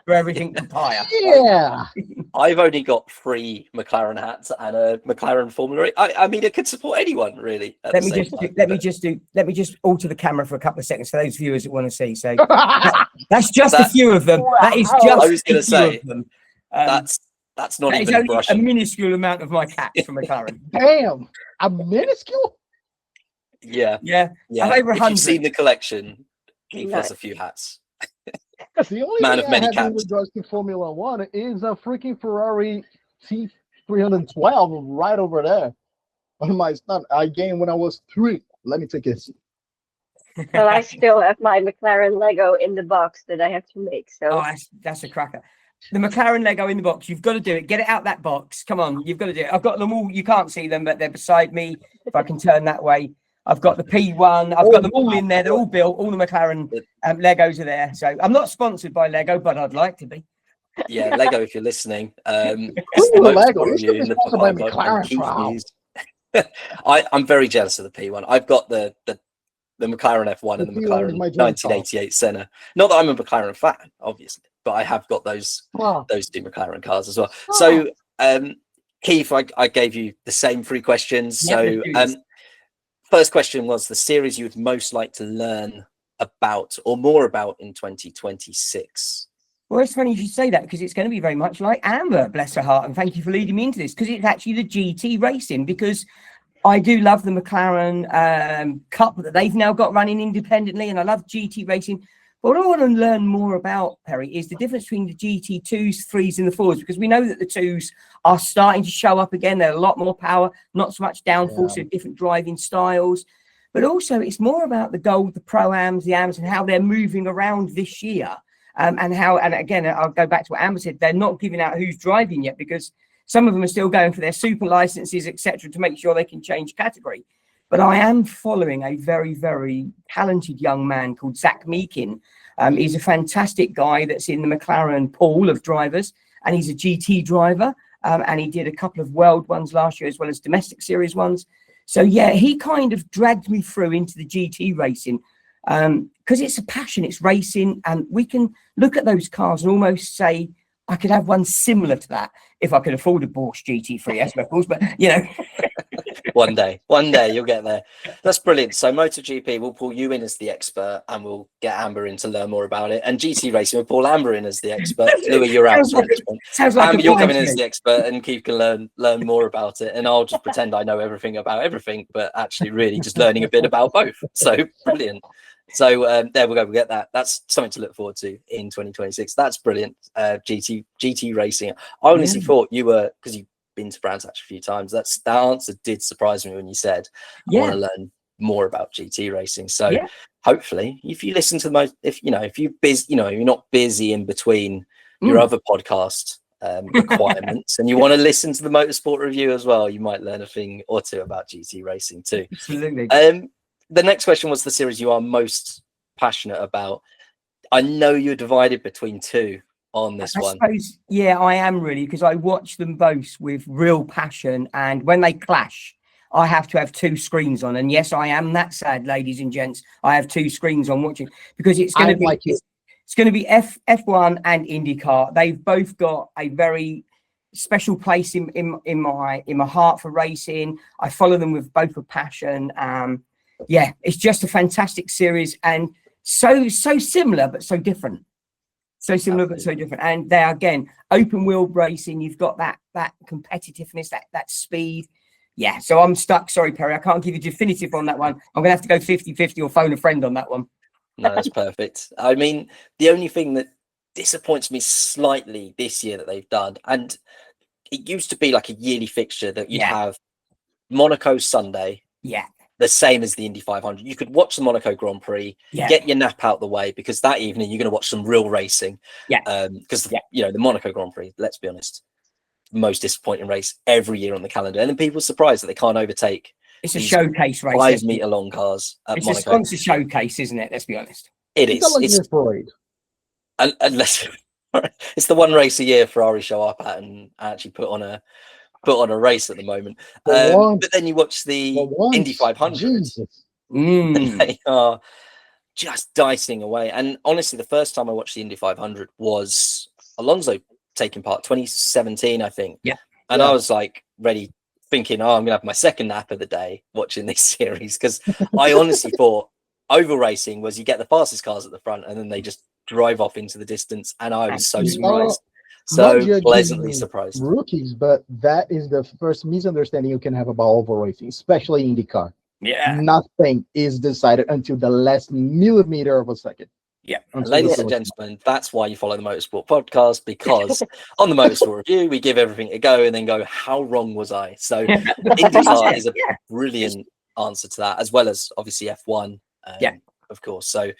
Speaker 3: for everything papaya.
Speaker 4: Yeah.
Speaker 1: I've only got 3 McLaren hats and a McLaren Formula E. I mean, it could support anyone really.
Speaker 3: Let me just alter the camera for a couple of seconds for those viewers that want to see. So that's just a few of them.
Speaker 2: Wow.
Speaker 3: That is
Speaker 1: I
Speaker 3: just
Speaker 1: was going to
Speaker 3: a few
Speaker 1: say
Speaker 3: of them.
Speaker 1: that's not
Speaker 3: That is
Speaker 1: even
Speaker 3: only
Speaker 1: brushing.
Speaker 3: a minuscule amount of my cats from McLaren.
Speaker 4: Damn. A minuscule?
Speaker 1: Yeah.
Speaker 3: Yeah. I'm over
Speaker 1: If
Speaker 3: 100.
Speaker 1: you've seen the collection, Keith
Speaker 2: Nice.
Speaker 1: has a few hats.
Speaker 4: The only
Speaker 1: Man
Speaker 4: thing
Speaker 1: of many
Speaker 4: I have in
Speaker 1: caps.
Speaker 4: regards to Formula One is a freaking Ferrari T312 right over there on my stand. I gained when I was 3. Let me take this.
Speaker 2: Well, I still have my McLaren Lego in the box that I have to make. So
Speaker 3: Oh, that's a cracker. The McLaren Lego in the box. You've got to do it. Get it out that box. Come on, you've got to do it. I've got them all. You can't see them, but they're beside me. If I can turn that way, I've got the P1. I've got them all in there. They're all built. All the McLaren Legos are there. So I'm not sponsored by Lego, but I'd like to be.
Speaker 1: Yeah, Lego, if you're listening.
Speaker 4: Lego. You should be sponsored by McLaren.
Speaker 1: I'm very jealous of the P1. I've got the McLaren F1 and the McLaren 1988 Senna. Not that I'm a McLaren fan, obviously, but I have got those 2 McLaren cars as well. So, Keith, I gave you the same 3 questions. So, first question was the series you would most like to learn about or more about in 2026.
Speaker 3: Well, it's funny you should say that because it's going to be very much like Amber, bless her heart, and thank you for leading me into this, because it's actually the GT racing, because I do love the McLaren Cup that they've now got running independently, and I love GT racing. But what I want to learn more about, Perry, is the difference between the GT2s, 3s and the 4s, because we know that the 2s are starting to show up again. They're a lot more power, not so much downforce, so different driving styles. But also it's more about the Gold, the Pro-Ams, the Ams, and how they're moving around this year. And again, I'll go back to what Amber said, they're not giving out who's driving yet, because some of them are still going for their super licenses, etc., to make sure they can change category. But I am following a very, very talented young man called Zach Meakin. He's a fantastic guy that's in the McLaren pool of drivers, and he's a GT driver. And he did a couple of world ones last year, as well as domestic series ones. So, yeah, he kind of dragged me through into the GT racing, because it's a passion, it's racing, and we can look at those cars and almost say, I could have one similar to that if I could afford a Porsche GT3S, of course, but
Speaker 1: One day you'll get there. That's brilliant. So MotoGP, we'll pull you in as the expert, and we'll get Amber in to learn more about it. And GT racing, we'll pull Amber in as the expert. Louis, you're out.
Speaker 3: Sounds like
Speaker 1: Amber, you're coming in as the expert, and Keith can learn more about it. And I'll just pretend I know everything about everything, but actually really just learning a bit about both. So brilliant. So there we go. We'll get that. That's something to look forward to in 2026. That's brilliant. GT racing. I honestly thought you were, because you've been to Brands Hatch a few times. That answer did surprise me when you said, I want to learn more about GT racing. So hopefully, if you listen to if you're busy, you're not busy in between your other podcast requirements, and you want to listen to the Motorsport Review as well, you might learn a thing or two about GT racing too.
Speaker 3: Absolutely.
Speaker 1: The next question was the series you are most passionate about. I know you're divided between 2 on this one.
Speaker 3: Suppose, I am really, because I watch them both with real passion, and when they clash, I have to have 2 screens on. And yes, I am that sad, ladies and gents. I have 2 screens on watching, because it's going to be it's going to be F1 and IndyCar. They've both got a very special place in my heart for racing. I follow them with both a passion. It's just a fantastic series, and so similar but so different. So similar but so different. And they're, again, open wheel racing. You've got that competitiveness, that speed. Yeah, so I'm stuck. Sorry, Perry, I can't give you definitive on that one. I'm going to have to go 50-50 or phone a friend on that one.
Speaker 1: No, that's perfect. I mean, the only thing that disappoints me slightly this year that they've done, and it used to be like a yearly fixture that you'd have Monaco Sunday, the same as the Indy 500. You could watch the Monaco Grand Prix, get your nap out the way, because that evening you're going to watch some real racing. Because you know, the Monaco Grand Prix, let's be honest, most disappointing race every year on the calendar, and then people are surprised that they can't overtake.
Speaker 3: It's a showcase race.
Speaker 1: 5 meter long cars at
Speaker 3: it's
Speaker 1: Monaco.
Speaker 3: A sponsor showcase, isn't it? Let's be honest.
Speaker 1: It is. Unless it's the one race a year Ferrari show up at and actually put on a race at the moment. But then you watch the Indy 500, and they are just dicing away. And honestly, the first time I watched the Indy 500 was Alonso taking part, 2017, I think. And I was like ready, thinking, I'm gonna have my second nap of the day watching this series, because I honestly thought oval racing was you get the fastest cars at the front and then they just drive off into the distance, and I was so surprised, so pleasantly surprised.
Speaker 4: Rookies, but that is the first misunderstanding you can have about oval racing, especially IndyCar. Nothing is decided until the last millimeter of a second.
Speaker 1: Ladies and gentlemen, that's why you follow the Motorsport podcast, because on the Motorsport review we give everything a go and then go, how wrong was I? So IndyCar is a brilliant answer to that, as well as obviously F1, of course. So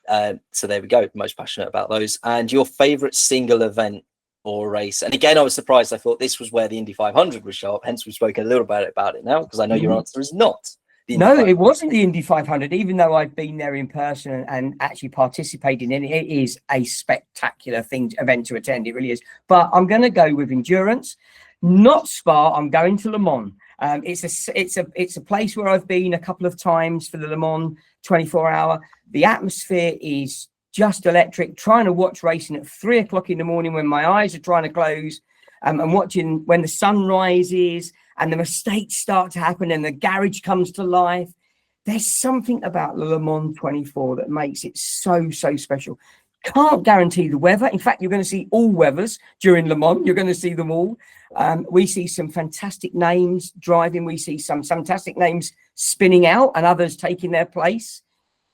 Speaker 1: so there we go, most passionate about those. And your favorite single event or race? And again, I was surprised. I thought this was where the Indy 500 would show up, hence we've spoken a little bit about it now, because I know your answer is not.
Speaker 3: No, it wasn't the Indy 500, even though I've been there in person and actually participated in it. It is a spectacular event to attend. It really is. But I'm going to go with endurance, not Spa. I'm going to Le Mans. It's a place where I've been a couple of times for the Le Mans 24-hour. The atmosphere is just electric. Trying to watch racing at 3 o'clock in the morning when my eyes are trying to close, and watching when the sun rises and the mistakes start to happen and the garage comes to life. There's something about the Le Mans 24 that makes it so special. Can't guarantee the weather. In fact, you're going to see all weathers during Le Mans. You're going to see them all. We see some fantastic names driving. We see some fantastic names spinning out and others taking their place.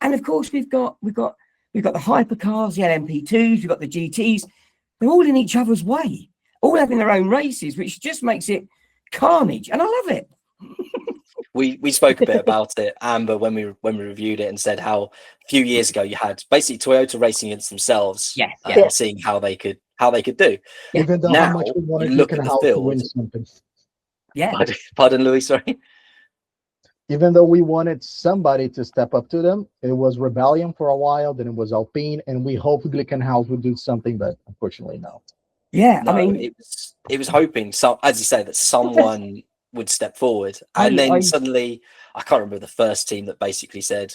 Speaker 3: And of course, we've got the hypercars, the LMP2s, we've got the GTs. They're all in each other's way, all having their own races, which just makes it carnage, and I love it.
Speaker 1: We spoke a bit about it, Amber, when we reviewed it, and said how a few years ago you had basically Toyota racing against themselves, seeing how they could do.
Speaker 4: Even though
Speaker 1: now,
Speaker 4: how much we wanted
Speaker 1: you look at the
Speaker 4: to
Speaker 1: field.
Speaker 4: win something.
Speaker 1: Pardon, Louis. Sorry.
Speaker 4: Even though we wanted somebody to step up to them, it was Rebellion for a while, then it was Alpine, and we hoped Glickenhaus would do something, but unfortunately, no.
Speaker 1: I mean, it was hoping, so as you say, that someone would step forward, and then suddenly, I can't remember the first team that basically said,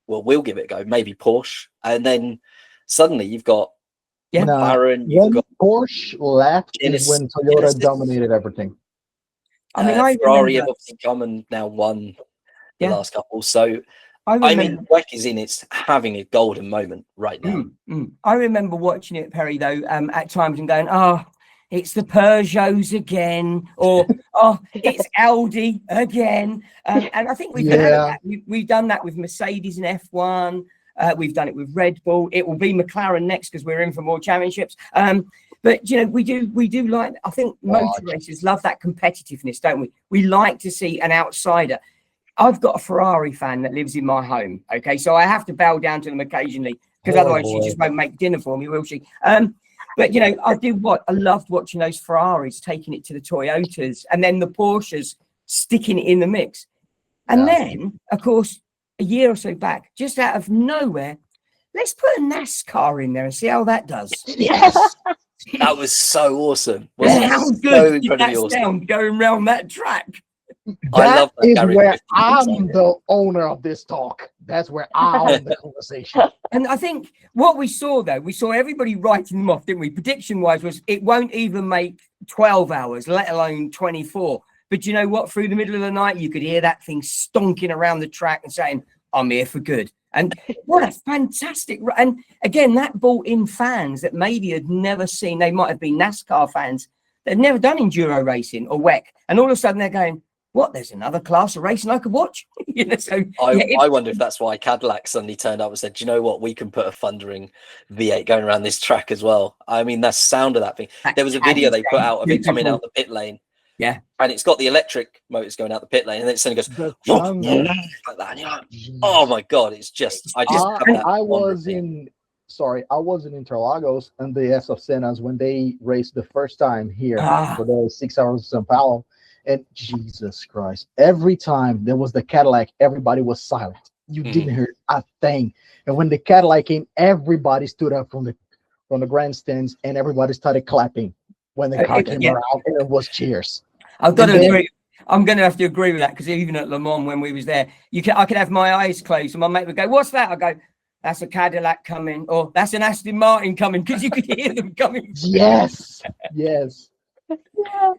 Speaker 1: "Well, we'll give it a go." Maybe Porsche, and then suddenly you've got McLaren. You've got
Speaker 4: Porsche left is when Toyota dominated everything.
Speaker 1: I mean, Ferrari have obviously come and now won the last couple. So I mean, WEC is in its having a golden moment right now.
Speaker 3: I remember watching it, Perry, though, at times and going, it's the Peugeots again, or it's Audi again. And I think we've done that. We've done that with Mercedes and F1. We've done it with Red Bull. It will be McLaren next because we're in for more championships. But you know, we do like. I think motor racers love that competitiveness, don't we? We like to see an outsider. I've got a Ferrari fan that lives in my home. Okay, so I have to bow down to them occasionally because otherwise she just won't make dinner for me, will she? But you know, I loved watching those Ferraris taking it to the Toyotas and then the Porsches sticking it in the mix. And then, of course, a year or so back, just out of nowhere, let's put a NASCAR in there and see how that does.
Speaker 1: Yes. That was so awesome.
Speaker 3: How good did that sound going around that track?
Speaker 4: I love that is where I'm the owner of this talk. That's where I own the conversation.
Speaker 3: And I think what we saw, though, we saw everybody writing them off, didn't we? Prediction-wise was it won't even make 12 hours, let alone 24. But you know what? Through the middle of the night, you could hear that thing stonking around the track and saying, I'm here for good. And what a fantastic... And again, that brought in fans that maybe had never seen... They might have been NASCAR fans that had never done enduro racing or WEC. And all of a sudden, they're going, what? There's another class of racing I could watch. So
Speaker 1: I wonder if that's why Cadillac suddenly turned up and said, "Do you know what? We can put a thundering V8 going around this track as well." I mean, that sound of that thing. There was a video they put out of it coming out the pit lane.
Speaker 3: Yeah.
Speaker 1: And it's got the electric motors going out the pit lane, and then it suddenly goes like that. And you're like, oh my god, it's just I was
Speaker 4: in Interlagos and the S of Senas when they raced the first time here for the 6 hours of Sao Paulo. And Jesus Christ, every time there was the Cadillac, everybody was silent. You didn't hear a thing. And when the Cadillac came, everybody stood up from the grandstands and everybody started clapping when the car came around, and it was cheers.
Speaker 3: I've got to agree. I'm going to have to agree with that, because even at Le Mans when we was there, I could have my eyes closed and my mate would go, "What's that?" I go, "That's a Cadillac coming," or "That's an Aston Martin coming," because you could hear them coming.
Speaker 4: Yes.
Speaker 1: I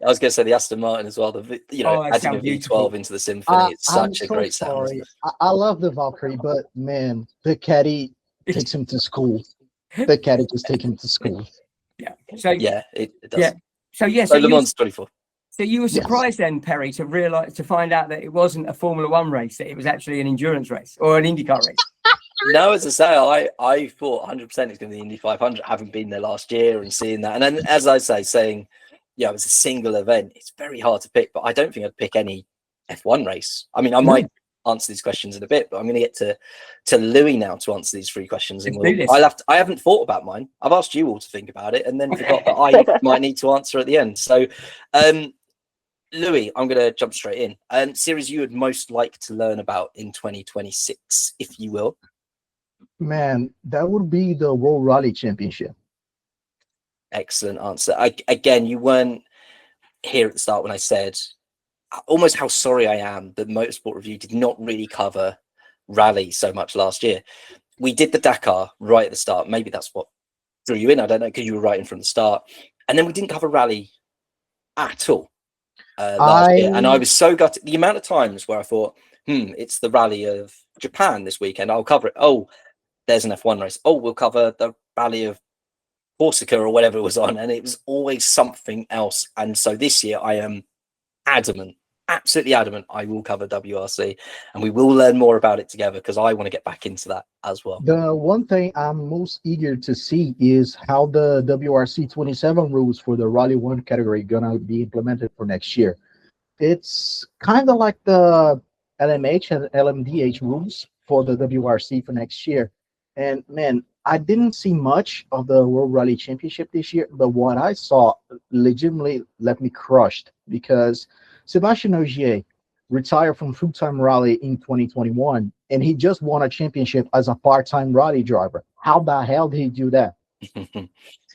Speaker 1: was going to say the Aston Martin as well. Adding a V12 into the Symphony, it's such a great sound.
Speaker 4: I love the Valkyrie, but man, the caddy takes him to school. The caddy just takes him to school.
Speaker 3: Yeah. So
Speaker 1: it does.
Speaker 3: Yeah. So
Speaker 1: Le Mans 24.
Speaker 3: So you were surprised then, Perry, to find out that it wasn't a Formula One race, that it was actually an endurance race or an IndyCar race.
Speaker 1: No, as I say, I thought 100% it's going to be the Indy 500, having been there last year and seeing that. And then, as I say, saying, it was a single event. It's very hard to pick, but I don't think I'd pick any F1 race. I mean, I might answer these questions in a bit, but I'm going to get to Louis now to answer these 3 questions. And I haven't thought about mine. I've asked you all to think about it, and then forgot that I might need to answer at the end. So, Louis, I'm going to jump straight in. Series you would most like to learn about in 2026, if you will.
Speaker 4: Man, that would be the World Rally Championship.
Speaker 1: Excellent answer. Again, you weren't here at the start when I said almost how sorry I am that Motorsport Review did not really cover rally so much last year. We did the Dakar right at the start. Maybe that's what drew you in. I don't know, because you were writing from the start. And then we didn't cover rally at all last year. And I was so gutted. The amount of times where I thought, it's the rally of Japan this weekend. I'll cover it. Oh, there's an F1 race. Oh, we'll cover the rally of Corsica or whatever it was on, and it was always something else. And so this year I am absolutely adamant I will cover WRC, and we will learn more about it together, because I want to get back into that as well.
Speaker 4: The one thing I'm most eager to see is how the WRC 27 rules for the Rally 1 category gonna be implemented for next year. It's kind of like the LMH and LMDH rules for the WRC for next year. And man, I didn't see much of the World Rally Championship this year, but what I saw legitimately left me crushed, because Sébastien Ogier retired from full-time rally in 2021, and he just won a championship as a part-time rally driver. How the hell did he do that?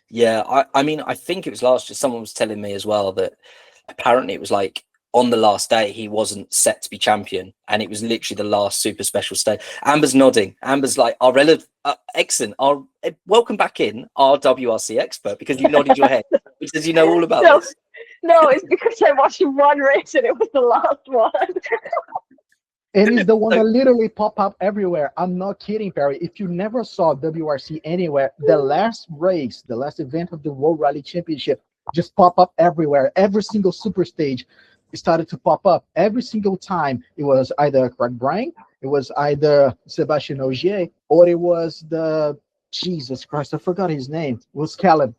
Speaker 1: Yeah, I mean, I think it was last year. Someone was telling me as well that apparently it was like on the last day he wasn't set to be champion, and it was literally the last super special stage. Amber's nodding. Amber's like, our relative, excellent. Welcome back in, our WRC expert, because you nodded your head because you know all about this.
Speaker 2: No, it's because I watched one race and it was the last one.
Speaker 4: And it's the one that literally pop up everywhere. I'm not kidding, Perry. If you never saw WRC anywhere, the last race, the last event of the World Rally Championship just pop up everywhere. Every single super stage started to pop up. Every single time it was either Craig Bryan, it was either Sébastien Ogier, or it was the, Jesus Christ, I forgot his name. It was Caleb.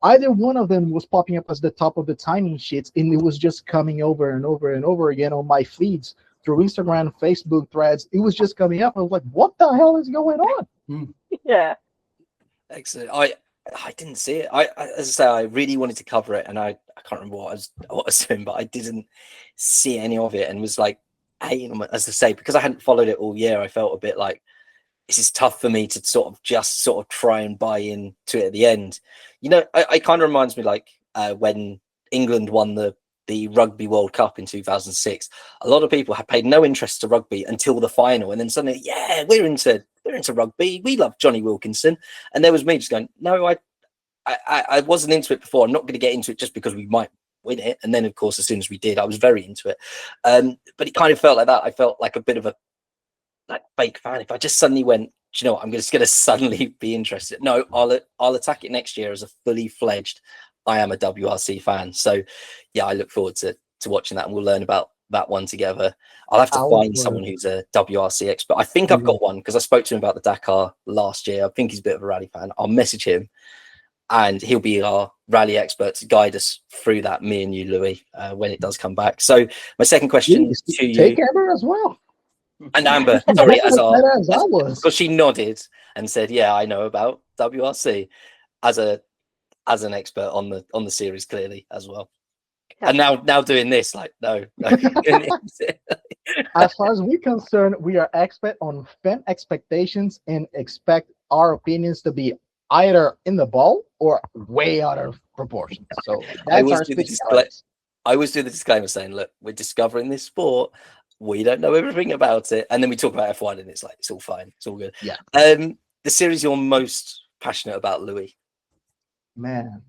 Speaker 4: Either one of them was popping up as the top of the timing sheets, and it was just coming over and over and over again on my feeds through Instagram, Facebook threads. It was just coming up. I was like, what the hell is going on?
Speaker 2: Yeah.
Speaker 1: Excellent. I didn't see it. As I say, I really wanted to cover it, and I can't remember what I was doing, but I didn't see any of it, and was like, hey, as I say, because I hadn't followed it all year, I felt a bit like this is tough for me to sort of try and buy into it at the end. You know, it kind of reminds me like when England won the Rugby World Cup in 2006. A lot of people had paid no interest to rugby until the final, and then suddenly, yeah, we're into rugby. We love Johnny Wilkinson, and there was me just going, no, I wasn't into it before. I'm not going to get into it just because we might win it. And then, of course, as soon as we did, I was very into it. But it kind of felt like that. I felt like a bit of a fake fan. If I just suddenly went, do you know what, I'm just going to suddenly be interested. No, I'll attack it next year as a fully fledged. I am a WRC fan. So, yeah, I look forward to watching that, and we'll learn about that one together. I'll have to
Speaker 4: I
Speaker 1: find
Speaker 4: was-
Speaker 1: someone who's a WRC expert. I think I've got one because I spoke to him about the Dakar last year. I think he's a bit of a rally fan. I'll message him, and he'll be our rally expert to guide us through that, me and you, Louis, when it does come back. So my second question
Speaker 4: Yes,
Speaker 1: to you,
Speaker 4: take Amber as well.
Speaker 1: and Amber, sorry,
Speaker 4: As I was.
Speaker 1: because she nodded and said, "Yeah, I know about WRC," as an expert on the series, clearly as well. And now doing this, like, no.
Speaker 4: As far as we're concerned, we are expert on fan expectations and expect our opinions to be either in the ball or way out of proportion. So that's
Speaker 1: always
Speaker 4: our
Speaker 1: do the
Speaker 4: specialty.
Speaker 1: I always do the disclaimer saying, look, we're discovering this sport. We don't know everything about it. And then we talk about F1 and it's like, it's all fine. It's all good.
Speaker 4: Yeah.
Speaker 1: The series you're most passionate about, Louis?
Speaker 4: Man,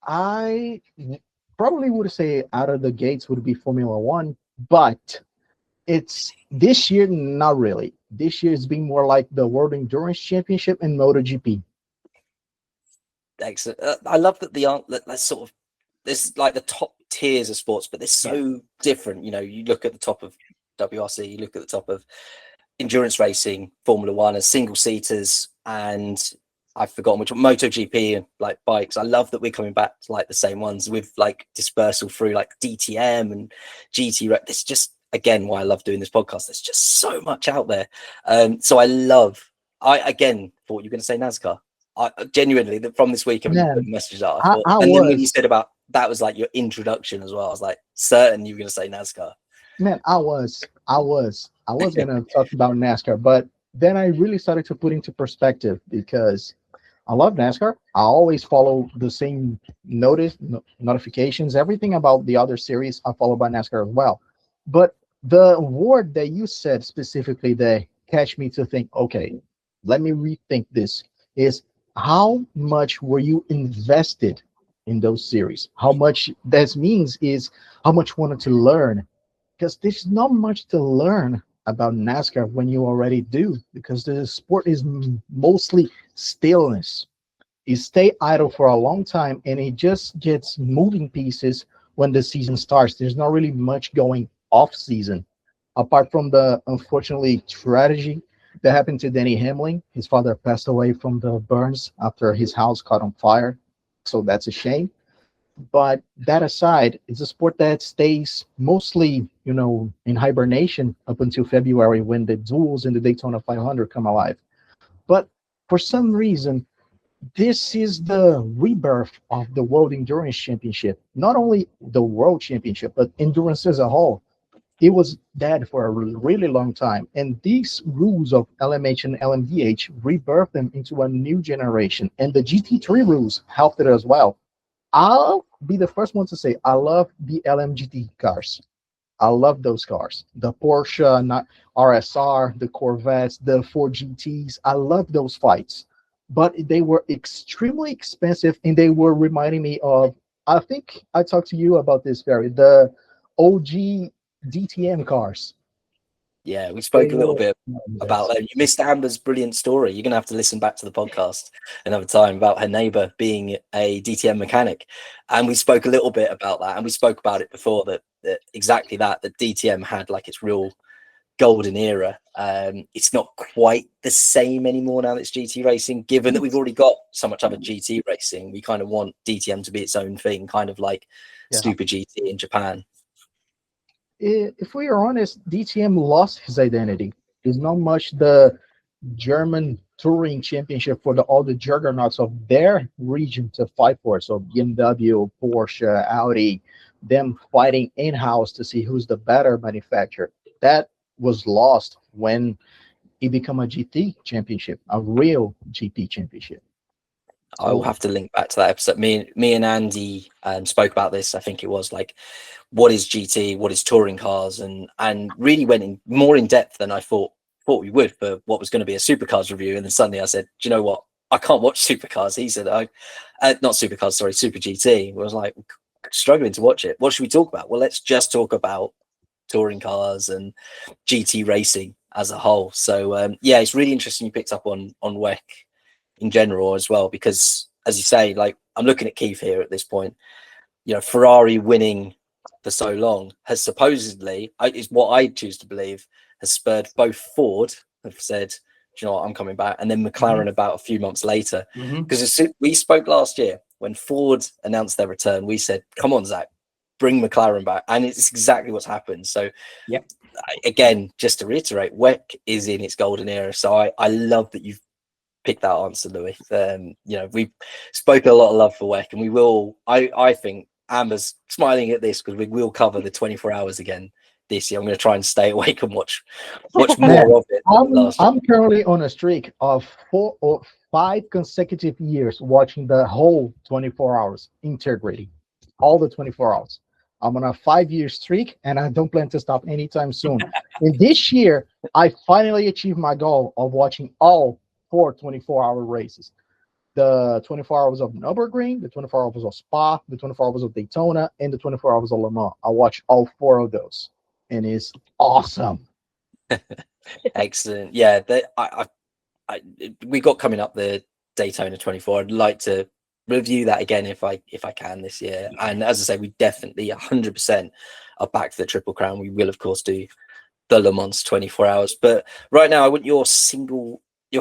Speaker 4: I probably would say out of the gates would be Formula One, but it's this year, not really. This year it's been more like the World Endurance Championship and MotoGP.
Speaker 1: Excellent. I love that that's sort of, there's like the top tiers of sports, but they're so different. You know, you look at the top of WRC, you look at the top of endurance racing, Formula One as single seaters, and I've forgotten which one, MotoGP and like bikes. I love that we're coming back to like the same ones with like dispersal through like DTM and GT. It's just, again, why I love doing this podcast. There's just so much out there. So I again thought you were going to say NASCAR. I genuinely, from this week, when you put messages out, I thought, and then when you said about that was like your introduction as well, I was like certain you were going to say NASCAR.
Speaker 4: Man, I was gonna talk about NASCAR, but then I really started to put into perspective because I love NASCAR. I always follow the same notifications, everything about the other series I follow by NASCAR as well. But the word that you said specifically that catch me to think, okay, let me rethink this, is how much were you invested in those series? How much that means is how much you wanted to learn, because there's not much to learn about NASCAR when you already do, because the sport is mostly stillness. You stay idle for a long time and it just gets moving pieces when the season starts. There's not really much going off season, apart from the unfortunately tragedy that happened to Denny Hamlin. His father passed away from the burns after his house caught on fire. So that's a shame. But that aside, it's a sport that stays mostly, in hibernation up until February when the duels in the Daytona 500 come alive. But for some reason, this is the rebirth of the World Endurance Championship. Not only the World Championship, but endurance as a whole. It was dead for a really long time. And these rules of LMH and LMDH rebirthed them into a new generation. And the GT3 rules helped it as well. I'll be the first one to say I love the LMGT cars. I love those cars. The Porsche, not RSR, the Corvettes, the Ford GTs. I love those fights. But they were extremely expensive and they were reminding me of, I think I talked to you about this, Barry, the OG DTM cars.
Speaker 1: Yeah, we spoke a little bit about that. You missed Amber's brilliant story. You're going to have to listen back to the podcast another time about her neighbor being a DTM mechanic. And we spoke a little bit about that. And we spoke about it before that exactly that DTM had like its real golden era. It's not quite the same anymore now that it's GT racing, given that we've already got so much other GT racing. We kind of want DTM to be its own thing, kind of like Super GT in Japan.
Speaker 4: If we are honest, DTM lost his identity. It's not much the German touring championship for all the juggernauts of their region to fight for. So BMW, Porsche, Audi, them fighting in-house to see who's the better manufacturer. That was lost when it became a GT championship, a real GP championship.
Speaker 1: I'll have to link back to that episode. Me and Andy spoke about this. I think it was like, what is GT, what is touring cars, and really went in more in depth than I thought we would for what was going to be a supercars review. And then suddenly I said, do you know what? I can't watch supercars. He said, not supercars, sorry, Super GT. I was like, struggling to watch it. What should we talk about? Well, let's just talk about touring cars and GT racing as a whole. So yeah, it's really interesting you picked up on WEC in general as well, because as you say, like I'm looking at Keith here at this point, Ferrari winning for so long has supposedly, is what I choose to believe, has spurred both Ford have said, "Do you know what, I'm coming back," and then McLaren about a few months later. Because we spoke last year when Ford announced their return, we said, "Come on, Zach, bring McLaren back," and it's exactly what's happened. So,
Speaker 3: Yep.
Speaker 1: Again, just to reiterate, WEC is in its golden era. So I love that you've picked that answer, Louis. We've spoken a lot of love for WEC, and we will. I think Amber's smiling at this because we will cover the 24 hours again this year. I'm going to try and stay awake and watch more of it.
Speaker 4: I'm currently on a streak of 4 or 5 consecutive years watching the whole 24 hours, integrating all the 24 hours. I'm on a 5-year streak, and I don't plan to stop anytime soon. And this year, I finally achieved my goal of watching all 4 24-hour races. The 24 hours of Nürburgring, the 24 hours of Spa, the 24 hours of Daytona, and the 24 hours of Le Mans. I watched all 4 of those, and it's awesome.
Speaker 1: Excellent. Yeah, we got coming up the Daytona 24. I'd like to review that again if I can this year. And as I say, we definitely 100% are back to the Triple Crown. We will of course do the Le Mans 24 hours. But right now, I want your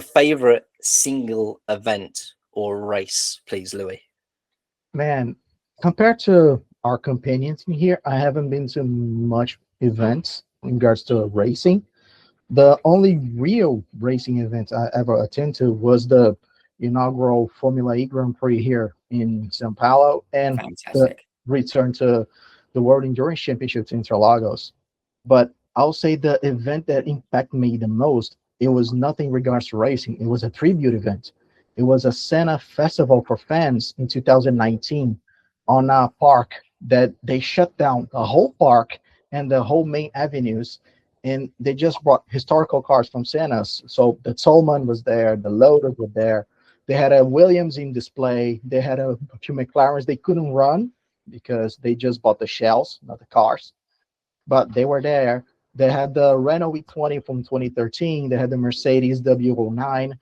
Speaker 1: favorite single event or race, please, Louis.
Speaker 4: Man, compared to our companions in here, I haven't been to much events in regards to racing. The only real racing event I ever attended to was the inaugural Formula E Grand Prix here in Sao Paulo and the return to the World Endurance Championships in Interlagos. But I'll say the event that impacted me the most, it was nothing regards to racing. It was a tribute event. It was a Senna festival for fans in 2019 on a park that they shut down the whole park and the whole main avenues. And they just brought historical cars from Senna's. So the Tolman was there, the Lotus were there. They had a Williams in display. They had a few McLarens. They couldn't run because they just bought the shells, not the cars. But they were there. They had the Renault E20 from 2013. They had the Mercedes W09.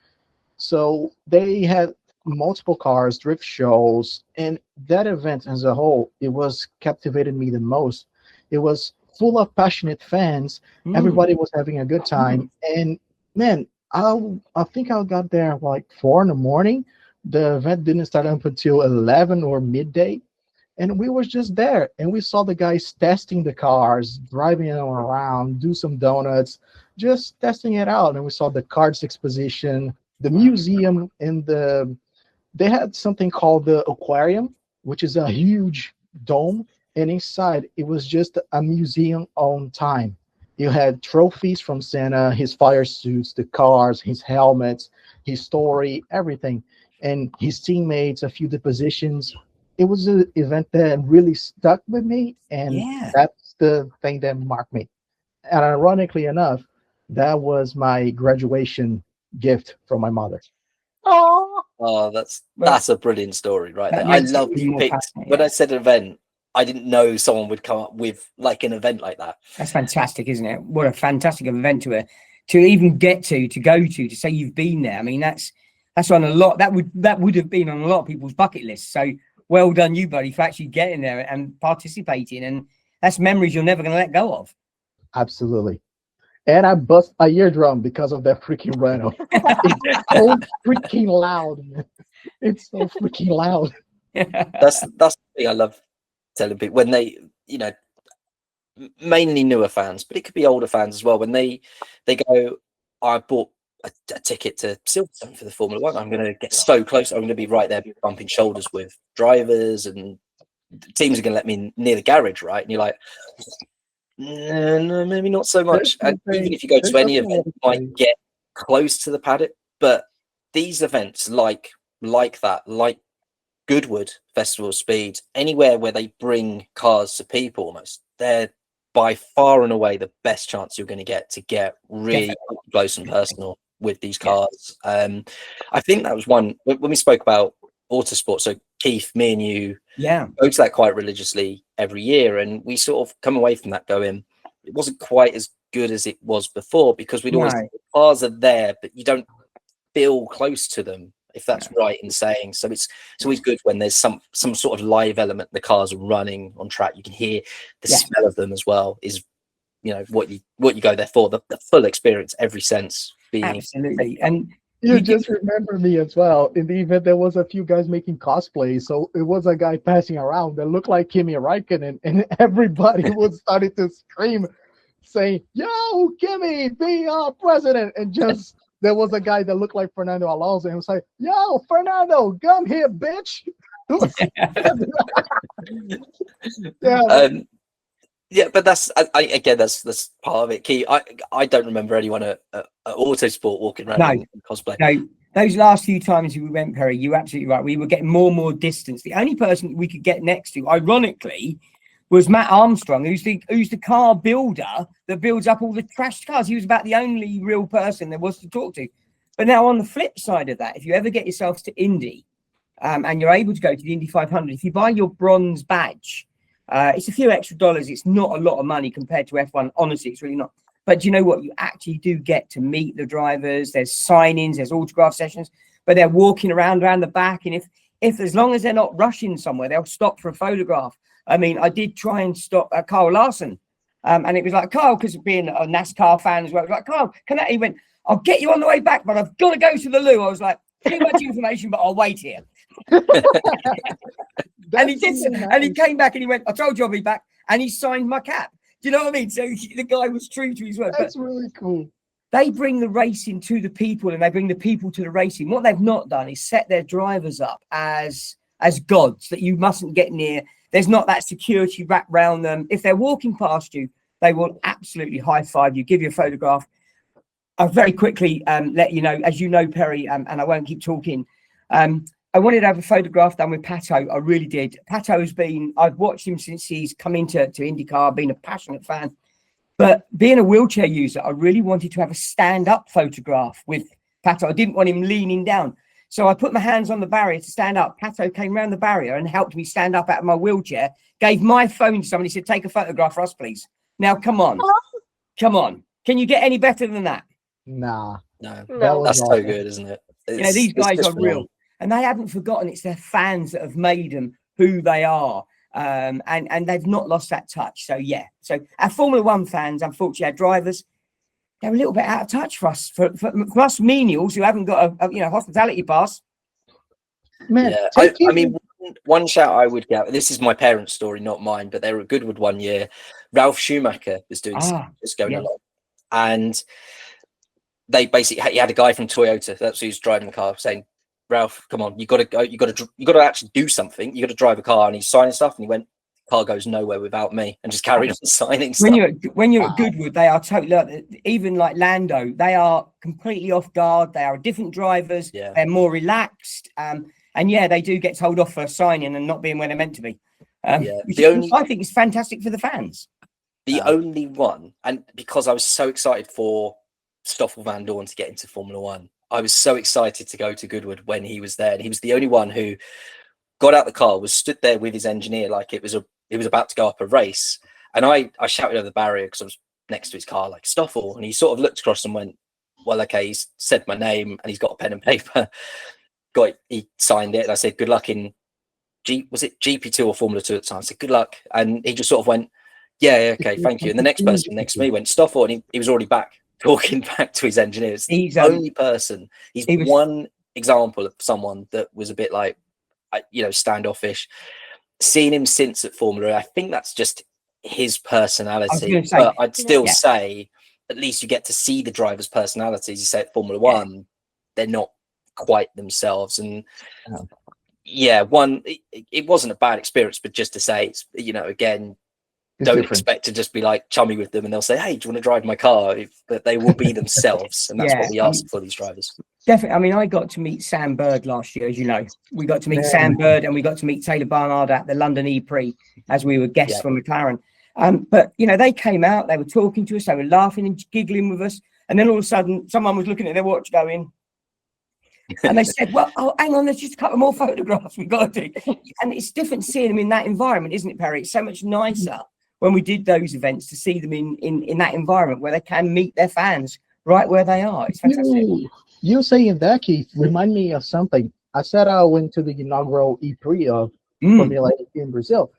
Speaker 4: So they had multiple cars, drift shows, and that event as a whole, it was captivated me the most. It was full of passionate fans. Everybody was having a good time. And man, I think I got there like 4 in the morning. The event didn't start up until 11 or midday. And we were just there, and we saw the guys testing the cars, driving them around, do some donuts, just testing it out. And we saw the cards exposition, the museum, and they had something called the aquarium, which is a huge dome. And inside, it was just a museum on time. You had trophies from Senna, his fire suits, the cars, his helmets, his story, everything. And his teammates, a few depositions. It was an event that really stuck with me. And that's the thing that marked me. And ironically enough, that was my graduation gift from my mother.
Speaker 1: Oh, that's a brilliant story right there. I love you picked. When I said event, I didn't know someone would come up with like an event like that.
Speaker 3: That's fantastic, isn't it? What a fantastic event to even get to go to say you've been there. I mean, that's on a lot. That would have been on a lot of people's bucket lists. So well done, you buddy, for actually getting there and participating. And that's memories you're never going to let go of.
Speaker 4: Absolutely. And I bust a eardrum because of that freaking Renault. It's so freaking loud, man. It's so freaking loud.
Speaker 1: That's the thing I love telling people when they, mainly newer fans, but it could be older fans as well. When they go, I bought a ticket to Silverstone for the Formula One. I'm going to get so close. I'm going to be right there bumping shoulders with drivers, and teams are going to let me near the garage, right? And you're like, no, maybe not so much. And even if you go to any event, you might get close to the paddock. But these events like that, like Goodwood Festival of Speed, anywhere where they bring cars to people almost, they're by far and away the best chance you're going to get really close and personal with these cars. I think that was one when we spoke about autosport. So Keith, me and you go to that quite religiously every year, and we sort of come away from that going, it wasn't quite as good as it was before because we'd always the cars are there, but you don't feel close to them if that's right in saying. So it's always good when there's some sort of live element. The cars are running on track. You can hear the smell of them as well. Is what you go there for, the full experience, every sense being
Speaker 3: absolutely. And
Speaker 4: you just remember me as well. In the event, there was a few guys making cosplay, so it was a guy passing around that looked like Kimi Räikkönen, and everybody was starting to scream, saying, "Yo, Kimi, be our president!" And just there was a guy that looked like Fernando Alonso, and was like, "Yo, Fernando, come here, bitch!"
Speaker 1: Yeah, but that's again, that's part of it. Key, I don't remember anyone at Autosport walking around in cosplay.
Speaker 3: No, those last few times we went, Perry, you're absolutely right. We were getting more and more distance. The only person we could get next to, ironically, was Matt Armstrong, who's the car builder that builds up all the trashed cars. He was about the only real person there was to talk to. But now on the flip side of that, if you ever get yourselves to Indy, and you're able to go to the Indy 500, if you buy your bronze badge, it's a few extra dollars. It's not a lot of money compared to F1. Honestly, it's really not. But do you know what? You actually do get to meet the drivers. There's sign-ins, there's autograph sessions, but they're walking around the back. And if as long as they're not rushing somewhere, they'll stop for a photograph. I mean, I did try and stop Kyle Larson. And it was like, Kyle, because of being a NASCAR fan as well, it was like, Kyle, he went, I'll get you on the way back, but I've got to go to the loo. I was like, too much information, but I'll wait here. And he did, nice. And he came back and he went, I told you I'll be back, and he signed my cap. Do you know what I mean? So the guy was true to his word.
Speaker 4: That's really cool.
Speaker 3: They bring the racing to the people, and they bring the people to the racing. What they've not done is set their drivers up as gods that you mustn't get near. There's not that security wrapped around them. If they're walking past you, they will absolutely high five you, give you a photograph. I'll very quickly let you know, as you know, Perry, and I won't keep talking. I wanted to have a photograph done with Pato. I really did. I've watched him since he's come into IndyCar, been a passionate fan. But being a wheelchair user, I really wanted to have a stand-up photograph with Pato. I didn't want him leaning down. So I put my hands on the barrier to stand up. Pato came around the barrier and helped me stand up out of my wheelchair, gave my phone to somebody, said, take a photograph for us, please. Now, come on. Come on. Can you get any better than that?
Speaker 4: Nah.
Speaker 1: No. That's so good, isn't it?
Speaker 3: These guys are real. And they haven't forgotten it's their fans that have made them who they are. And they've not lost that touch. So, yeah. So our Formula One fans, unfortunately, our drivers, they're a little bit out of touch for us. For us menials who haven't got a hospitality pass.
Speaker 4: Man,
Speaker 1: yeah. I mean, one shout I would get, this is my parents' story, not mine, but they were at Goodwood one year. Ralph Schumacher was doing just going along. And they basically, he had a guy from Toyota, that's who's driving the car, saying, Ralph, come on, you got to actually do something. You got to drive a car. And he's signing stuff, and he went, car goes nowhere without me, and just carried on signing stuff.
Speaker 3: When you're at Goodwood, they are totally, even like Lando, they are completely off guard. They are different drivers.
Speaker 1: Yeah.
Speaker 3: They're more relaxed. And yeah, they do get told off for signing and not being where they're meant to be. I think it's fantastic for the fans.
Speaker 1: The only one, and because I was so excited for Stoffel Van Dorn to get into Formula One, I was so excited to go to Goodwood when he was there, and he was the only one who got out the car, was stood there with his engineer like it was about to go up a race. And I shouted over the barrier because I was next to his car, like, Stoffel, and he sort of looked across and went, well, okay, he's said my name and he's got a pen and paper. He signed it, and I said, good luck in GP2 or Formula 2 at the time. I said, good luck. And he just sort of went, yeah, okay, thank you. And the next person next to me went, Stoffel, and he was already back, talking back to his engineers. He's the only person. He's one example of someone that was a bit like, standoffish. Seeing him since at Formula, I think that's just his personality. But I'd still say, at least you get to see the drivers' personalities. You say at Formula One, they're not quite themselves. And it wasn't a bad experience, but just to say, it's, again, don't expect to just be like chummy with them and they'll say, hey, do you want to drive my car? But they will be themselves. And that's what we ask for these drivers. Definitely.
Speaker 3: I mean, I got to meet Sam Bird last year, as you know. We got to meet Sam Bird, and we got to meet Taylor Barnard at the London E-Prix as we were guests from McLaren. But, they came out, they were talking to us, they were laughing and giggling with us. And then all of a sudden, someone was looking at their watch going, and they said, well, hang on, there's just a couple more photographs we got to do. And it's different seeing them in that environment, isn't it, Perry? It's so much nicer when we did those events to see them in that environment where they can meet their fans right where they are. It's fantastic.
Speaker 4: you saying that, Keith, remind me of something. I said I went to the inaugural E3 of Formula E in Brazil.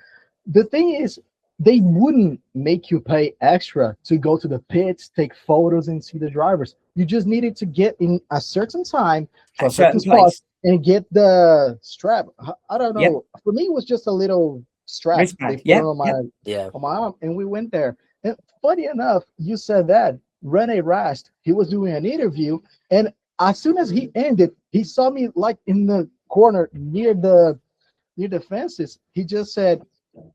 Speaker 4: The thing is, they wouldn't make you pay extra to go to the pits, take photos, and see the drivers. You just needed to get in a certain time to
Speaker 3: At
Speaker 4: a certain spot
Speaker 3: place.
Speaker 4: and get the strap. I don't know.
Speaker 3: Yep.
Speaker 4: For me, it was just a little strap
Speaker 3: Wristband.
Speaker 4: they put
Speaker 3: Yep,
Speaker 4: on my
Speaker 1: Yeah.
Speaker 4: on my arm, and we went there. And funny enough, you said that Rene Rast, he was doing an interview, and as soon as he ended, he saw me like in the corner near the fences. He just said,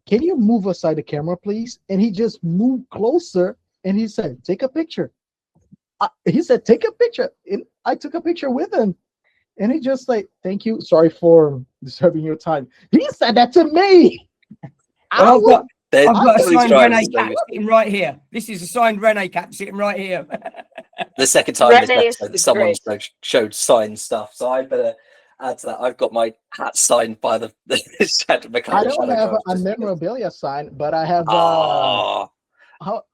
Speaker 4: "Can you move aside the camera, please?" And he just moved closer, and he said, "Take a picture." He said, "Take a picture." And I took a picture with him, and he just like, "Thank you, sorry for disturbing your time." He said that to me.
Speaker 3: Well, I've got a
Speaker 1: Some of these
Speaker 3: signed
Speaker 1: drivers,
Speaker 3: Rene cap sitting right here. This is a signed Rene cap sitting right here.
Speaker 1: the second time this
Speaker 2: Rene is
Speaker 1: episode that someone
Speaker 2: great.
Speaker 1: showed signed stuff, so I better add to that. I've got my hat signed by the
Speaker 4: I don't have a memorabilia sign, but I have I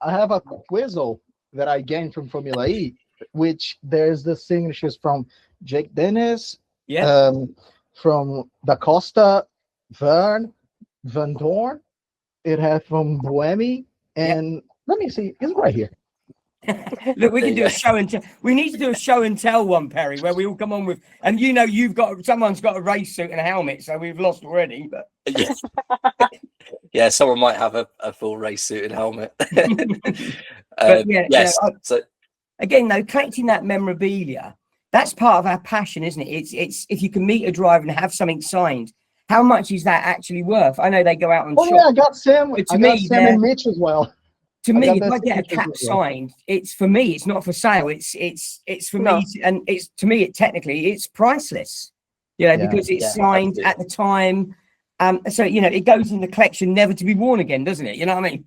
Speaker 4: have a quizzle that I gained from Formula E, which there's the signatures from Jake Dennis,
Speaker 3: Yeah.
Speaker 4: from Da Costa, Vern, Van Dorn. It has from Buemi, and let me see, it's right here.
Speaker 3: Look, we can do a show and tell. We need to do a show and tell one, Perry, where we all come on with, and you know, someone's got a race suit and a helmet, so we've lost already. But
Speaker 1: yeah, yeah, someone might have a full race suit and helmet.
Speaker 3: But yeah,
Speaker 1: yes.
Speaker 3: so again, though, collecting that memorabilia, that's part of our passion, isn't it? It's if you can meet a driver and have something signed, how much is that actually worth? I know they go out and shop.
Speaker 4: Yeah, I got Sam.
Speaker 3: But
Speaker 4: I got Sam and Mitch as well.
Speaker 3: To me, if I
Speaker 4: that
Speaker 3: get a
Speaker 4: signature
Speaker 3: cap
Speaker 4: as well.
Speaker 3: signed, it's for me. It's not for sale. It's for
Speaker 2: No.
Speaker 3: me, and it's to me. It technically, it's priceless. You know,
Speaker 4: Yeah.
Speaker 3: because it's
Speaker 1: Yeah,
Speaker 3: signed
Speaker 1: absolutely.
Speaker 3: at the time. So you know, it goes in the collection, never to be worn again, doesn't it? You know what I mean?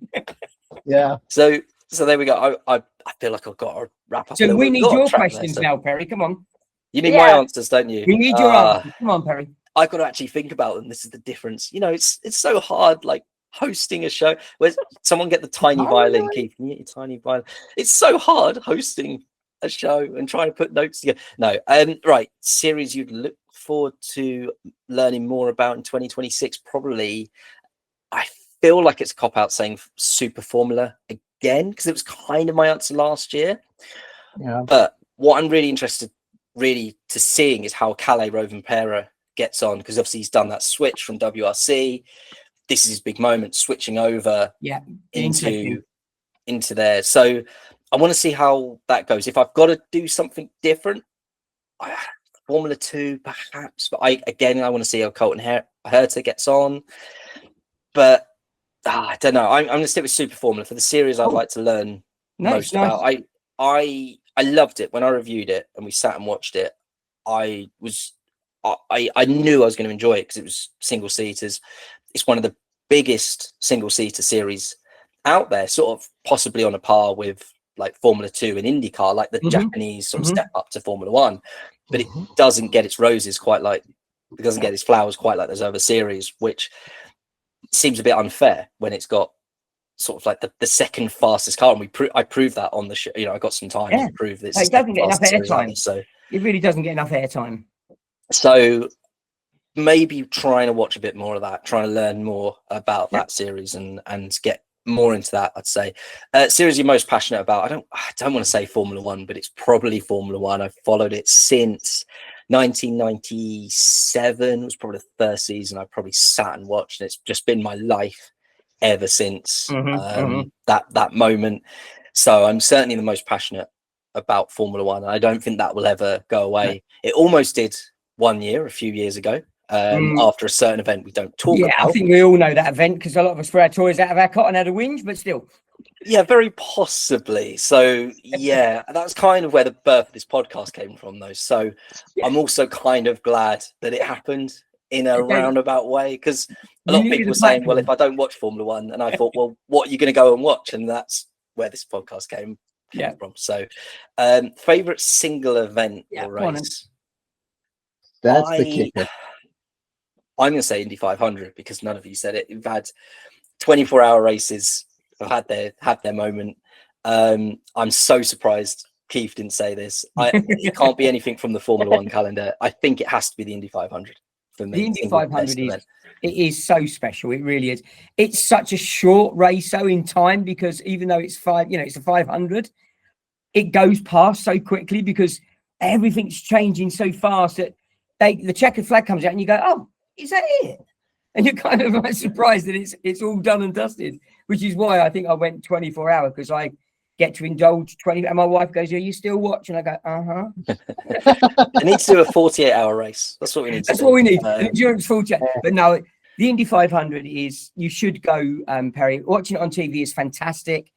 Speaker 4: Yeah.
Speaker 1: So there we go. I feel like I've got to wrap up.
Speaker 3: So
Speaker 1: a little
Speaker 3: we
Speaker 1: bit.
Speaker 3: need
Speaker 1: We've got
Speaker 3: your
Speaker 1: a track
Speaker 3: questions
Speaker 1: there, so
Speaker 3: now, Perry. Come on.
Speaker 1: You need my
Speaker 2: Yeah.
Speaker 1: answers, don't you?
Speaker 3: We need your answers. Come on, Perry.
Speaker 1: I've got to actually think about them. This is the difference. You know, it's so hard, like hosting a show. Where someone get the tiny violin, Keith? Can you get your tiny violin? It's so hard hosting a show and trying to put notes together. No, right. Series you'd look forward to learning more about in 2026. Probably, I feel like it's a cop out saying Super Formula again because it was kind of my answer last year.
Speaker 4: Yeah.
Speaker 1: But what I'm really interested to seeing is how Calais Rovanpera gets on, because obviously he's done that switch from WRC. This is his big moment, switching over into there. So I want to see how that goes. If I've got to do something different, Formula 2 perhaps, but I want to see how Colton Herta gets on. But I don't know. I'm going to stick with Super Formula for the series I'd like to learn most about. I loved it when I reviewed it and we sat and watched it. I knew I was going to enjoy it because it was single seaters. It's one of the biggest single seater series out there, sort of possibly on a par with like Formula 2 and IndyCar, like the Japanese sort of step up to Formula 1. But it doesn't get its roses quite like, it doesn't get its flowers quite like those other series, which seems a bit unfair when it's got sort of like the second fastest car, and I proved that on the show. You know, I got some time to prove this.
Speaker 3: It doesn't get enough airtime, so it really doesn't get enough airtime.
Speaker 1: So maybe trying to watch a bit more of that, trying to learn more about that series and get more into that. I'd say series you're most passionate about. I don't want to say Formula 1, but it's probably Formula 1. I've followed it since 1997 was probably the first season I probably sat and watched, and it's just been my life ever since that moment. So I'm certainly the most passionate about Formula 1. I don't think that will ever go away. It almost did one year, a few years ago, after a certain event we don't talk about.
Speaker 3: I think we all know that event because a lot of us threw our toys out of our cot and had a whinge, but still.
Speaker 1: Yeah, very possibly. So yeah, that's kind of where the birth of this podcast came from, though. So I'm also kind of glad that it happened in a roundabout way, because a lot of people were saying, well, if I don't watch Formula 1, and I thought, well, what are you going to go and watch? And that's where this podcast came from. So favorite single event or race?
Speaker 4: That's the kicker.
Speaker 1: I'm going to say Indy 500 because none of you said it. You've had 24-hour races have had their moment. I'm so surprised Keith didn't say this. It can't be anything from the Formula One calendar. I think it has to be the Indy 500 for me.
Speaker 3: The Indy 500 is so special. It really is. It's such a short race, so in time, because even though it's it's a 500, it goes past so quickly because everything's changing so fast that the checkered flag comes out and you go, oh, is that it? And you're kind of like surprised that it's all done and dusted, which is why I think I went 24 hours, because I get to indulge 20. And my wife goes, are you still watching? I go,
Speaker 1: I need to do a 48-hour race. That's what we need to do.
Speaker 3: That's what we need. An endurance full check. But no, the Indy 500 is, you should go, Perry. Watching it on TV is fantastic.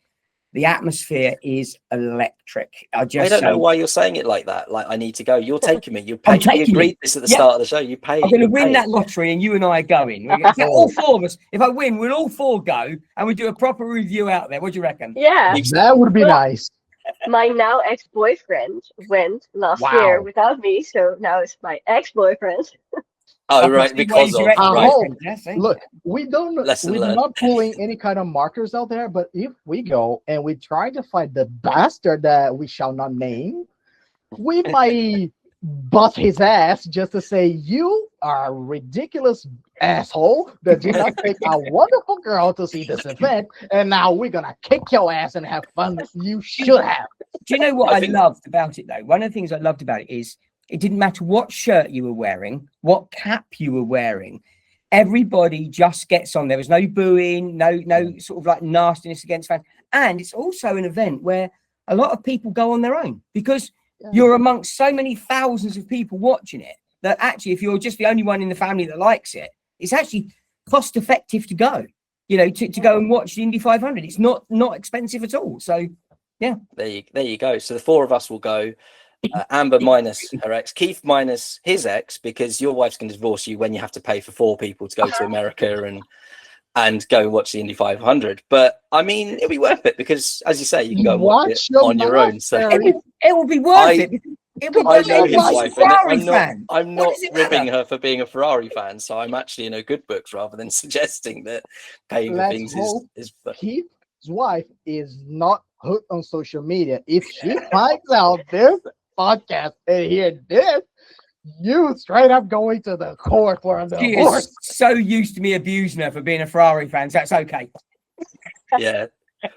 Speaker 3: The atmosphere is electric. I don't
Speaker 1: know why you're saying it like that. Like, I need to go. You're taking me. You agreed this at the
Speaker 3: Yep.
Speaker 1: start of the show. You paid.
Speaker 3: I'm going to win that lottery, and you and I are going. We're gonna, all four of us. If I win, we'll all four go, and we do a proper review out there. What do you reckon?
Speaker 2: Yeah.
Speaker 4: That would be nice.
Speaker 2: My now ex-boyfriend went last
Speaker 4: Wow.
Speaker 2: year without me, so now it's my ex-boyfriend.
Speaker 1: Oh, right, because of
Speaker 4: right.
Speaker 3: Yes,
Speaker 4: Look, we're
Speaker 1: Lesson learned.
Speaker 4: not pulling any kind of markers out there, but if we go and we try to find the bastard that we shall not name, we might bust his ass just to say, you are a ridiculous asshole that did not take a wonderful girl to see this event, and now we're gonna kick your ass and have fun. You should have.
Speaker 3: Do you know what I loved about it, though? One of the things I loved about it is it didn't matter what shirt you were wearing, what cap you were wearing. Everybody just gets on. There was no booing, no sort of like nastiness against fans. And it's also an event where a lot of people go on their own, because you're amongst so many thousands of people watching it that actually, if you're just the only one in the family that likes it, it's actually cost effective to go, to go and watch the Indy 500. It's not expensive at all. So, yeah.
Speaker 1: There you go. So the four of us will go. Amber minus her ex, Keith minus his ex, because your wife's going to divorce you when you have to pay for 4 people to go to America and go and watch the Indy 500. But I mean, it'll be worth it, because, as you say, you can go and watch it on your own. So
Speaker 3: it will be worth it. It'll be
Speaker 1: I
Speaker 3: worth
Speaker 1: love his
Speaker 3: it.
Speaker 1: wife, and I'm not ribbing her for being a Ferrari fan. So I'm actually in her good books rather than suggesting that paying for things is.
Speaker 4: Keith's wife is not hooked on social media. If she finds out this podcast and hear this, you straight up going to the court for a divorce.
Speaker 3: She is so used to me abusing her for being a Ferrari fan, so that's okay.
Speaker 1: Yeah.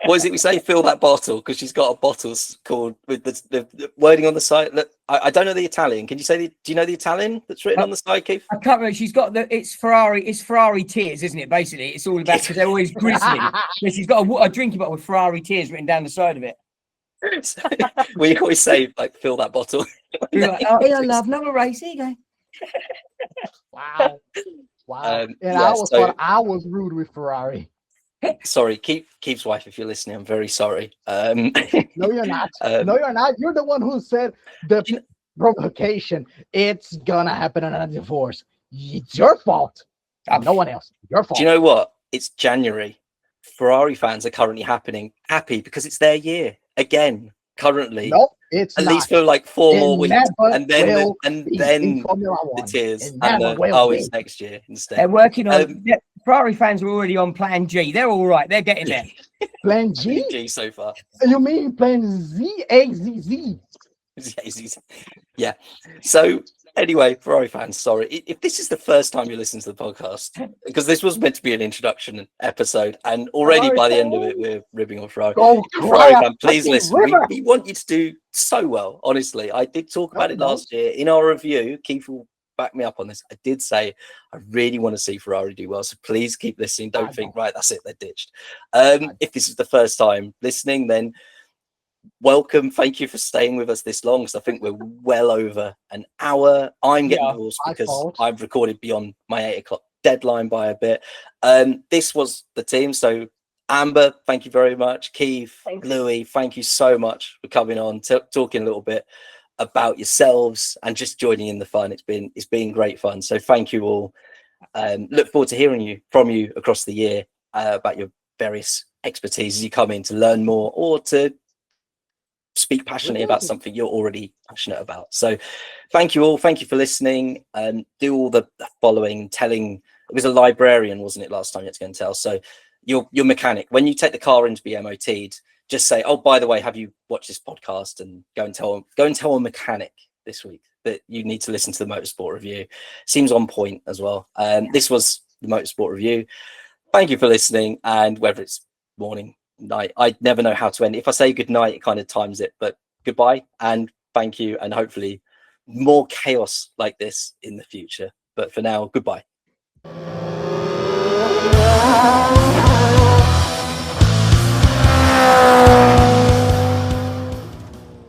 Speaker 1: What is it we say? Fill that bottle, because she's got a bottle called with the wording on the side. Look, I don't know the Italian. Can you say do you know the Italian that's written on the side, Keith?
Speaker 3: I can't remember. She's got it's Ferrari tears, isn't it? Basically, it's all about, because they're always grizzly. So she's got a drinking bottle with Ferrari tears written down the side of it.
Speaker 1: We always say, like, fill that bottle.
Speaker 3: You're like, oh, yeah, love, another race. Here you go.
Speaker 4: Wow. I was rude with Ferrari.
Speaker 1: Sorry, Keith's wife, if you're listening, I'm very sorry.
Speaker 4: No, you're not. No, you're not. You're the one who said the provocation. It's gonna happen in a divorce. It's your fault. No one else. Your fault.
Speaker 1: Do you know what? It's January. Ferrari fans are currently happy because it's their year again. Currently,
Speaker 4: nope, it's
Speaker 1: at
Speaker 4: not.
Speaker 1: least for like 4 more weeks, and then the tears, and it's next year instead.
Speaker 3: They're working on. Ferrari fans are already on Plan G. They're all right. They're getting there.
Speaker 4: Plan G?
Speaker 1: G so far.
Speaker 4: You mean Plan Z? A-Z-Z.
Speaker 1: Yeah. So anyway, Ferrari fans, sorry. If this is the first time you listen to the podcast, because this was meant to be an introduction episode, and already by the end of it, we're ribbing on Ferrari. Ferrari fan, please listen. We want you to do so well, honestly. I did talk about it last year in our review. Keith will back me up on this. I did say I really want to see Ferrari do well, so please keep listening. Don't think, right, that's it, they're ditched. If this is the first time listening, then welcome. Thank you for staying with us this long, because I think we're well over an hour. I'm getting hoarse because I've recorded beyond my 8 o'clock deadline by a bit. This was the team. So Amber, thank you very much. Keith, Louis, thank you so much for coming on, talking a little bit about yourselves and just joining in the fun. It's been great fun. So thank you all. Look forward to hearing from you across the year about your various expertise as you come in to learn more or to speak passionately about something you're already passionate about. So thank you all. Thank you for listening. Do all the following, telling. It was a librarian, wasn't it, last time you had to go and tell? So your mechanic, when you take the car in to be MOT'd, just say, oh, by the way, have you watched this podcast? And go and tell a mechanic this week that you need to listen to the Motorsport Review. Seems on point as well. This was the Motorsport Review. Thank you for listening. And whether it's morning, night, I never know how to end. If I say good night, it kind of times it. But goodbye and thank you. And hopefully more chaos like this in the future. But for now, goodbye.